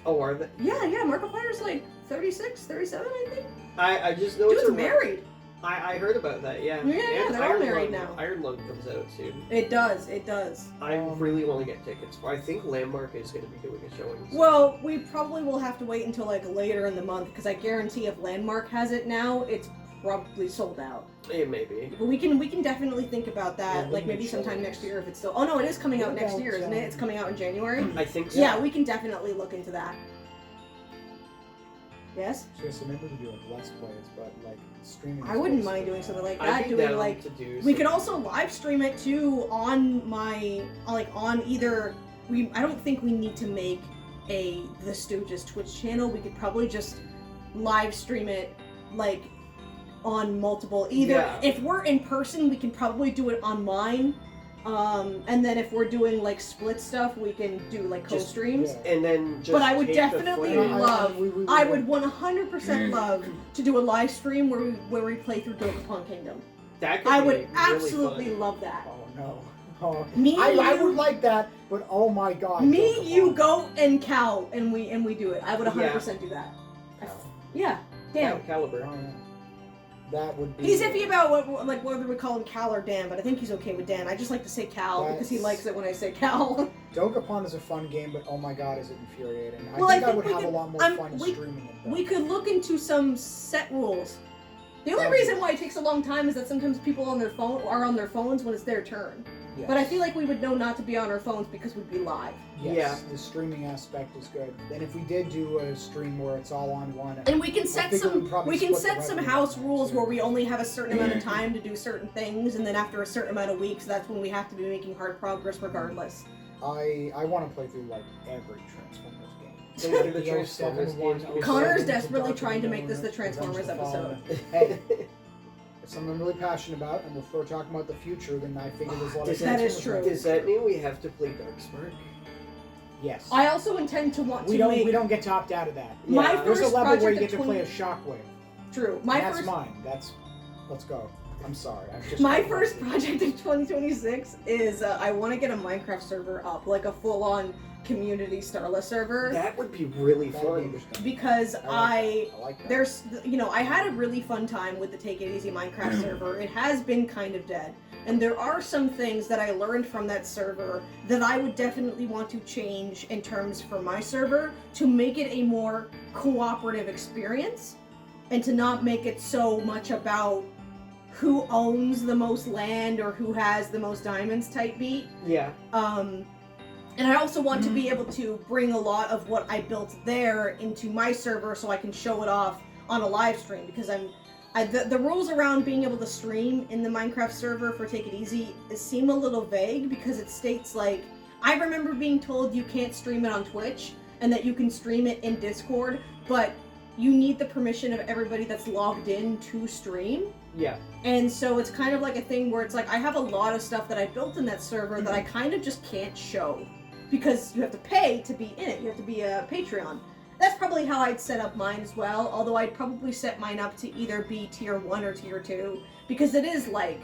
Oh, are they? Yeah, Markiplier's like 36, 37, I think. I just know it's Dude's a married. I heard about that, yeah. Yeah, And they're all Iron married Lung- now. Iron Lung comes out soon. It does. I really want to get tickets for. I think Landmark is going to be doing a showing. Well, we probably will have to wait until like later in the month because I guarantee if Landmark has it now, it's probably sold out. It may be. But we can definitely think about that, Yeah, like maybe limited sometime showings. next year if it's still. Oh no, it is coming out What next about, year, isn't it? It's coming out in January. I think so. Yeah, we can definitely look into that. Yes, So maybe we do like Let's Plays, but like streaming. I wouldn't mind doing something like I'd that. be Doing down like to do we some- could also live stream it too on my on either. I don't think we need to make the Stooges Twitch channel. We could probably just live stream it like on multiple. Either Yeah. if we're in person, we can probably do it on mine. And then if we're doing like split stuff, we can do like Just- co-streams. Yeah. And then just But I would take the definitely footage. love- we I would 100% love to do a live stream where we play through Dokapon Kingdom. That could I be would really absolutely fun. love that. Oh no. Oh. Me, I you- would like that, but oh my god. Me, Dokapon. you, Goat, and Cal, and we do it. I would 100% do that. Cow. Yeah. Damn. Caliber. Oh, yeah. That would be. He's iffy about whether we call him Cal or Dan, but I think he's okay with Dan. I just like to say Cal because he likes it when I say Cal. Dokapon is a fun game, but oh my god, is it infuriating. Well, I think I would have a lot more fun streaming it, though. We could look into some set rules. The only reason why it takes a long time is that sometimes people are on their phones when it's their turn. Yes. But I feel like we would know not to be on our phones because we'd be live. Yes, the streaming aspect is good. And if we did do a stream where it's all on one, and we can set some house rules too. where we only have a certain amount of time to do certain things, and then after a certain amount of weeks, that's when we have to be making hard progress regardless. I want to play through like every Transformers game. Through the Transformers games. Connor's desperately trying to make this the Transformers episode. Hey, it's something I'm really passionate about, and if we're talking about the future, then I figure there's a lot of that is true. Does that mean we have to play Darkspark? Yes. I also intend to We don't get to opt out of that. My There's a first level where you project get to play a Shockwave. True. That's mine. Let's go. I'm sorry. My first project of 2026 is I want to get a Minecraft server up, like a full-on community Starless server. That would be really fun. Because I like that. there's, I had a really fun time with the Take It Easy Minecraft server. It has been kind of dead. And there are some things that I learned from that server that I would definitely want to change in terms for my server to make it a more cooperative experience and to not make it so much about who owns the most land or who has the most diamonds type beat. Yeah. And I also want to be able to bring a lot of what I built there into my server so I can show it off on a live stream because the rules around being able to stream in the Minecraft server for Take It Easy seem a little vague because it states like, I remember being told you can't stream it on Twitch and that you can stream it in Discord, but you need the permission of everybody that's logged in to stream. Yeah. And so it's kind of like a thing where it's like, I have a lot of stuff that I built in that server that I kind of just can't show because you have to pay to be in it. You have to be a Patreon. That's probably how I'd set up mine as well, although I'd probably set mine up to either be tier 1 or tier 2, because it is like,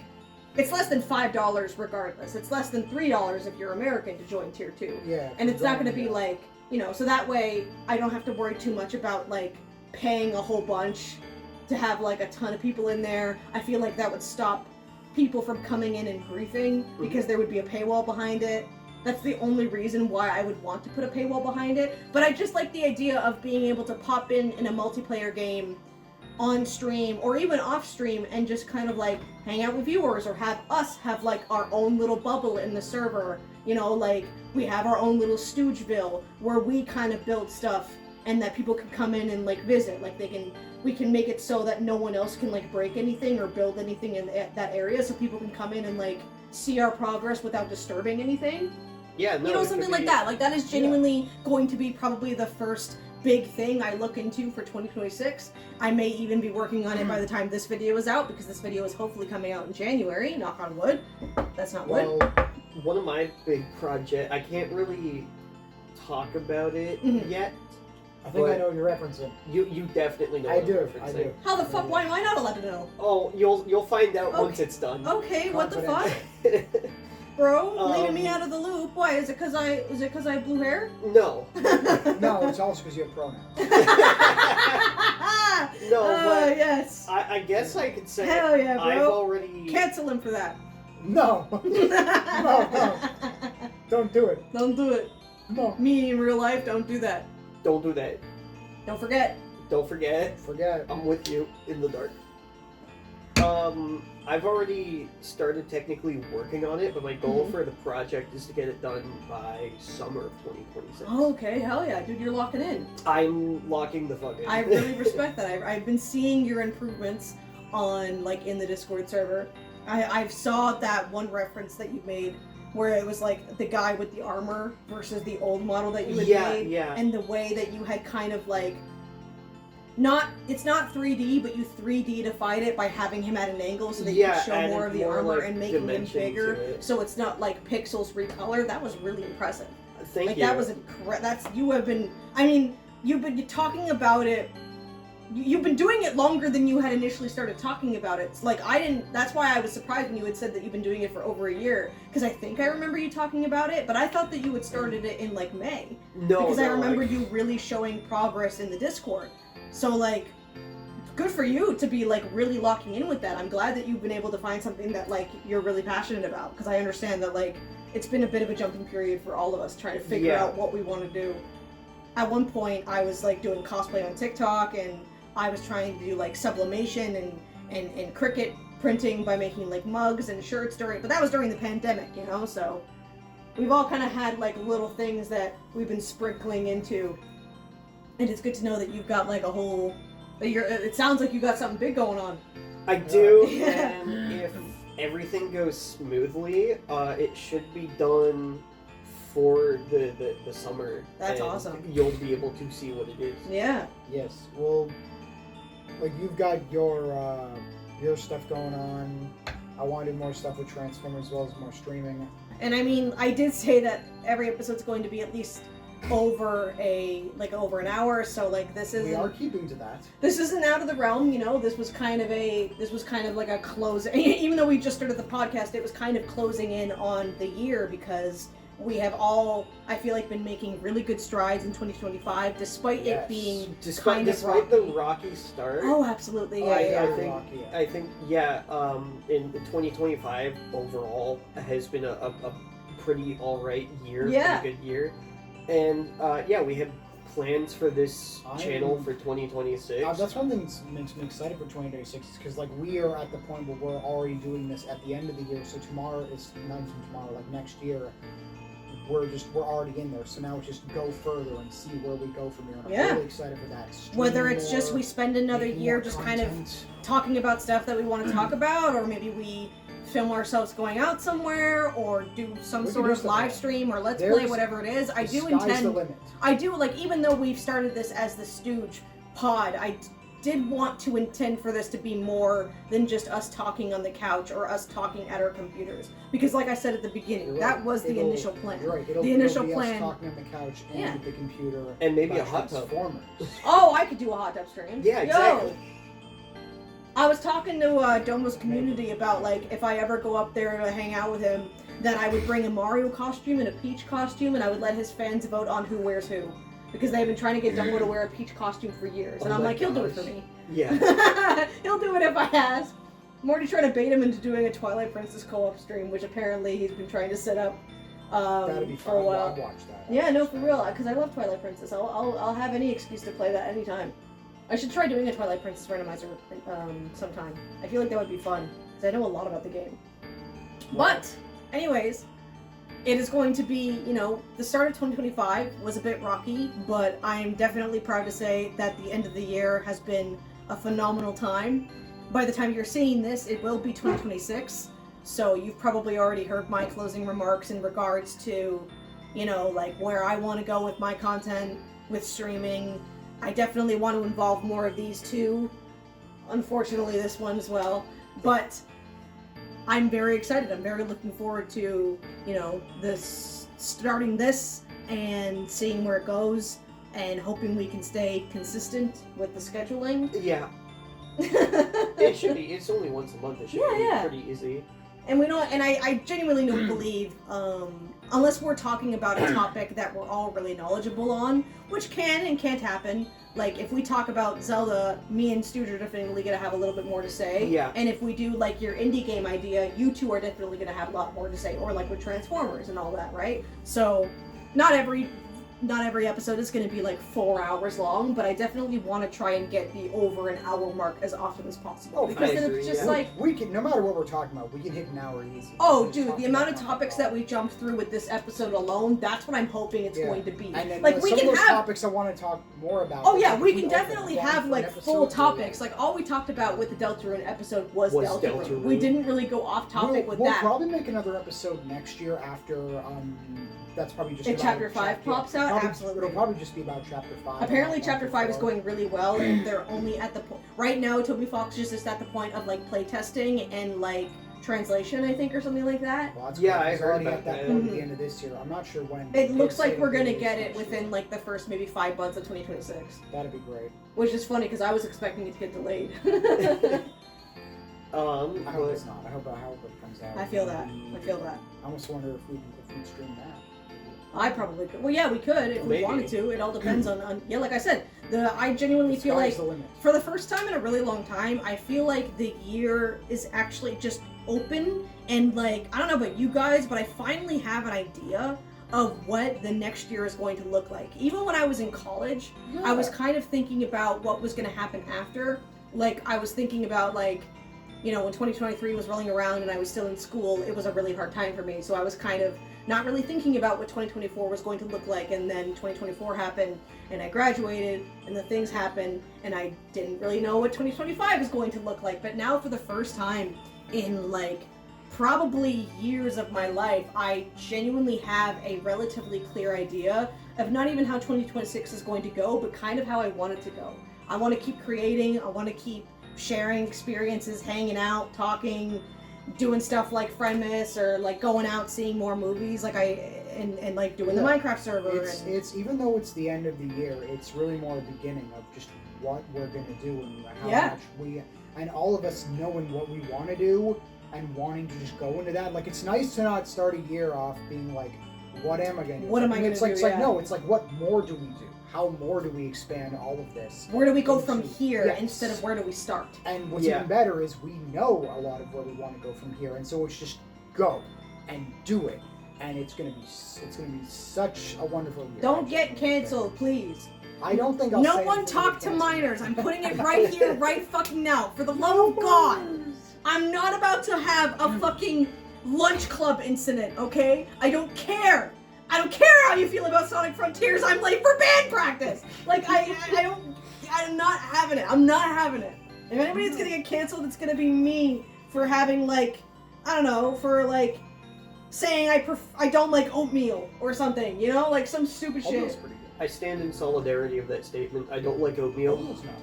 it's less than $5 regardless. It's less than $3 if you're American to join tier 2. Yeah. And it's not going to be like, so that way I don't have to worry too much about like paying a whole bunch to have like a ton of people in there. I feel like that would stop people from coming in and griefing because there would be a paywall behind it. That's the only reason why I would want to put a paywall behind it. But I just like the idea of being able to pop in a multiplayer game on stream or even off stream and just kind of like hang out with viewers or have us have like our own little bubble in the server. Like we have our own little Stoogeville where we kind of build stuff and that people can come in and like visit. Like we can make it so that no one else can like break anything or build anything in that area so people can come in and like see our progress without disturbing anything. Yeah, no, something like that. Like that is genuinely going to be probably the first big thing I look into for 2026. I may even be working on it by the time this video is out because this video is hopefully coming out in January, knock on wood. That's not wood. Well, one of my big projects, I can't really talk about it yet. I think I know what you're referencing. You definitely know I what do. I'm referencing. How the fuck? Why am I not allowed to know? Oh, you'll find out once it's done. Okay, what the fuck? Bro, leaving me out of the loop. Why? Is it cause I have blue hair? No. No, it's also because you have pronouns. No, but yes. I guess I could say Hell yeah, bro. I've already Cancel him for that. No. No. Don't do it. Don't do it. No. Me in real life, don't do that. Don't do that. Don't forget. Don't forget. Forget. I'm with you in the dark. I've already started technically working on it, but my goal for the project is to get it done by summer of 2026. Oh, okay, hell yeah, dude, you're locking in. I'm locking the fuck in. I really respect that. I've been seeing your improvements on, like, in the Discord server. I saw that one reference that you made where it was like the guy with the armor versus the old model that you had made. Yeah. And the way that you had kind of like, it's not 3D, but you 3D-ified it by having him at an angle so that you could show more of the armor like and making him bigger. So it's not like pixels recolored. That was really impressive. Thank you. That was incredible. You've been talking about it. You've been doing it longer than you had initially started talking about it. It's like that's why I was surprised when you had said that you've been doing it for over a year. Because I think I remember you talking about it, but I thought that you had started it in like May. No, because I remember you really showing progress in the Discord. So like, good for you to be like really locking in with that. I'm glad that you've been able to find something that like you're really passionate about, because I understand that like it's been a bit of a jumping period for all of us trying to figure out what we want to do. At one point, I was like doing cosplay on TikTok, and I was trying to do like sublimation and Cricut printing by making like mugs and shirts but that was during the pandemic, you know, so we've all kind of had like little things that we've been sprinkling into, and it's good to know that you've got like a whole, it sounds like you got something big going on. I do, and if everything goes smoothly, it should be done for the summer. That's awesome. You'll be able to see what it is. Yeah. Yes. Well, like you've got your stuff going on. I want to do more stuff with Transformers as well as more streaming. And I mean, I did say that every episode's going to be at least over an hour, so like this isn't. We are keeping to that. This isn't out of the realm, you know. This was kind of like a close. Even though we just started the podcast, it was kind of closing in on the year, because we have all, I feel like, been making really good strides in 2025, despite it being despite rocky. the rocky start. Oh, absolutely, yeah, I think in 2025 overall has been a pretty alright year, pretty good year, and we have plans for this channel for 2026. That's one thing that makes me excited for 2026, is because like we are at the point where we're already doing this at the end of the year, so tomorrow is not even tomorrow, like next year. We're already in there, so now it's just go further and see where we go from here. And I'm really excited for that. Whether it's just we spend another year just kind of talking about stuff that we want to talk about, or maybe we film ourselves going out somewhere, or do some sort of live stream or let's play, whatever it is. I do intend. I do, like, even though we've started this as the Stooge pod, I did want to intend for this to be more than just us talking on the couch or us talking at our computers, because like I said at the beginning, that was the initial plan. You're right. The initial be plan. Us talking on the couch and the computer, and maybe a hot tub. Oh, I could do a hot tub stream. Yeah, exactly. Yo. I was talking to Domo's community about, like, if I ever go up there to hang out with him, that I would bring a Mario costume and a Peach costume, and I would let his fans vote on who wears who. Because they've been trying to get Dumbo to wear a Peach costume for years. And I'm like, he'll do it for me. Yeah. He'll do it if I ask. I'm already trying to bait him into doing a Twilight Princess co-op stream, which apparently he's been trying to set up That'd be for a while. I'd watch that. Yeah, no, for real, because I love Twilight Princess. I'll have any excuse to play that anytime. I should try doing a Twilight Princess randomizer sometime. I feel like that would be fun, because I know a lot about the game. But, anyways, it is going to be, you know, the start of 2025 was a bit rocky, but I am definitely proud to say that the end of the year has been a phenomenal time. By the time you're seeing this, it will be 2026, so you've probably already heard my closing remarks in regards to, you know, like where I want to go with my content, with streaming. I definitely want to involve more of these two. Unfortunately, this one as well, but I'm very excited. I'm very looking forward to, you know, starting this and seeing where it goes, and hoping we can stay consistent with the scheduling. Yeah. It should be. It's only once a month. It should be pretty easy. And we don't. And I genuinely don't believe, unless we're talking about a topic that we're all really knowledgeable on, which can and can't happen. Like, if we talk about Zelda, me and Stooge are definitely going to have a little bit more to say. Yeah. And if we do, like, your indie game idea, you two are definitely going to have a lot more to say. Or, like, with Transformers and all that, right? So, not every episode is going to be, like, 4 hours long, but I definitely want to try and get the over an hour mark as often as possible. Oh, because then it's just like... We can, no matter what we're talking about, we can hit an hour easy. Oh, dude, the amount of topics that we jumped through with this episode alone, that's what I'm hoping it's going to be. And then, like, we some can of those have topics I want to talk more about. Oh yeah, we can definitely have like full topics. Like, all we talked about with the Deltarune episode was Deltarune. We didn't really go off topic with that. We'll probably make another episode next year after that's probably just if Chapter 5 pops out. Absolutely, it'll probably just be about Chapter 5. Apparently, Chapter 5 is going really well, and they're only at the point right now. Toby Fox is just at the point of like playtesting and like translation, I think, or something like that. Well, I heard already about at that point at the end of this year. I'm not sure when. It looks like we're gonna get it within like the first maybe 5 months of 2026. That'd be great. Which is funny because I was expecting it to get delayed. I hope it's not. I hope it comes out. I feel that. I almost wonder if we'd stream that. I probably could. Well, yeah, we could if we Maybe. wanted to. It all depends on yeah, like I said, I genuinely feel like Sky's the limit. for the first time in a really long time, I feel like the year is actually just open and like, I don't know about you guys, but I finally have an idea of what the next year is going to look like. Even when I was in college, I was kind of thinking about what was going to happen after. Like, I was thinking about, like, you know, when 2023 was rolling around and I was still in school, it was a really hard time for me. So I was kind of not really thinking about what 2024 was going to look like. And then 2024 happened and I graduated and the things happened and I didn't really know what 2025 is going to look like. But now for the first time in, like, probably years of my life, I genuinely have a relatively clear idea of not even how 2026 is going to go, but kind of how I want it to go. I want to keep creating, I want to keep sharing experiences, hanging out, talking, doing stuff like Friendmas or like going out, seeing more movies, like and like doing the Minecraft server. It's even though it's the end of the year, it's really more a beginning of just what we're gonna do and how much and all of us knowing what we want to do and wanting to just go into that. Like, it's nice to not start a year off being like, what am I gonna do? What am I gonna do? It's like no, it's like, what more do we do? How more do we expand all of this? Where do we go from here instead of where do we start? And what's even better is we know a lot of where we want to go from here, and so it's just go and do it, and it's gonna be such a wonderful year. Don't get canceled, please. I don't think I'll No say one anything talk to canceled. minors. I'm putting it right here, right fucking now. For the love of God. I'm not about to have a fucking lunch club incident, okay? I don't care. I don't care how you feel about Sonic Frontiers. I'm late for band practice. Like, I'm not having it. I'm not having it. If anybody's gonna get canceled, it's gonna be me for having, like, I don't know, for, like, saying I don't like oatmeal or something, you know? Like, some stupid Oatmeal's shit. pretty good. I stand in solidarity of that statement. I don't like oatmeal. Oatmeal's not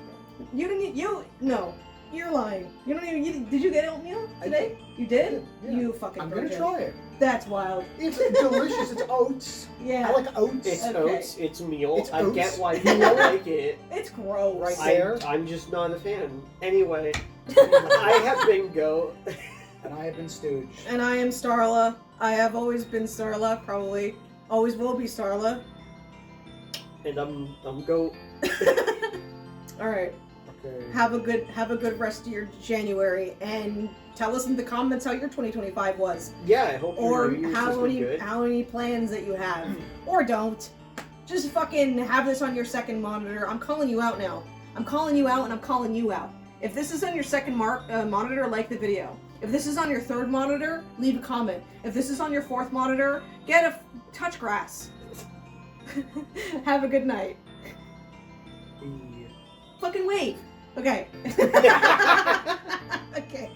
bad. No. You're lying. You don't even, did you get oatmeal today? You did? Yeah. You fucking I'm virgin. gonna try it. That's wild. It's delicious. It's oats. Yeah. I like oats. It's Okay. oats. It's meal. It's I oats. get why you don't like it. It's gross. Right there. I'm just not a fan. Anyway, I have Bingo. And I have been Stooge. And I am Starla. I have always been Starla, probably. Always will be Starla. And I'm Go. Alright. Okay. Have a good rest of your January and tell us in the comments how your 2025 was. Yeah, I hope Or your New Year's has been good. how many plans that you have. Or don't. Just fucking have this on your second monitor. I'm calling you out now. I'm calling you out and I'm calling you out. If this is on your second monitor, like the video. If this is on your third monitor, leave a comment. If this is on your fourth monitor, touch grass. Have a good night. Fucking wave. Okay. Okay.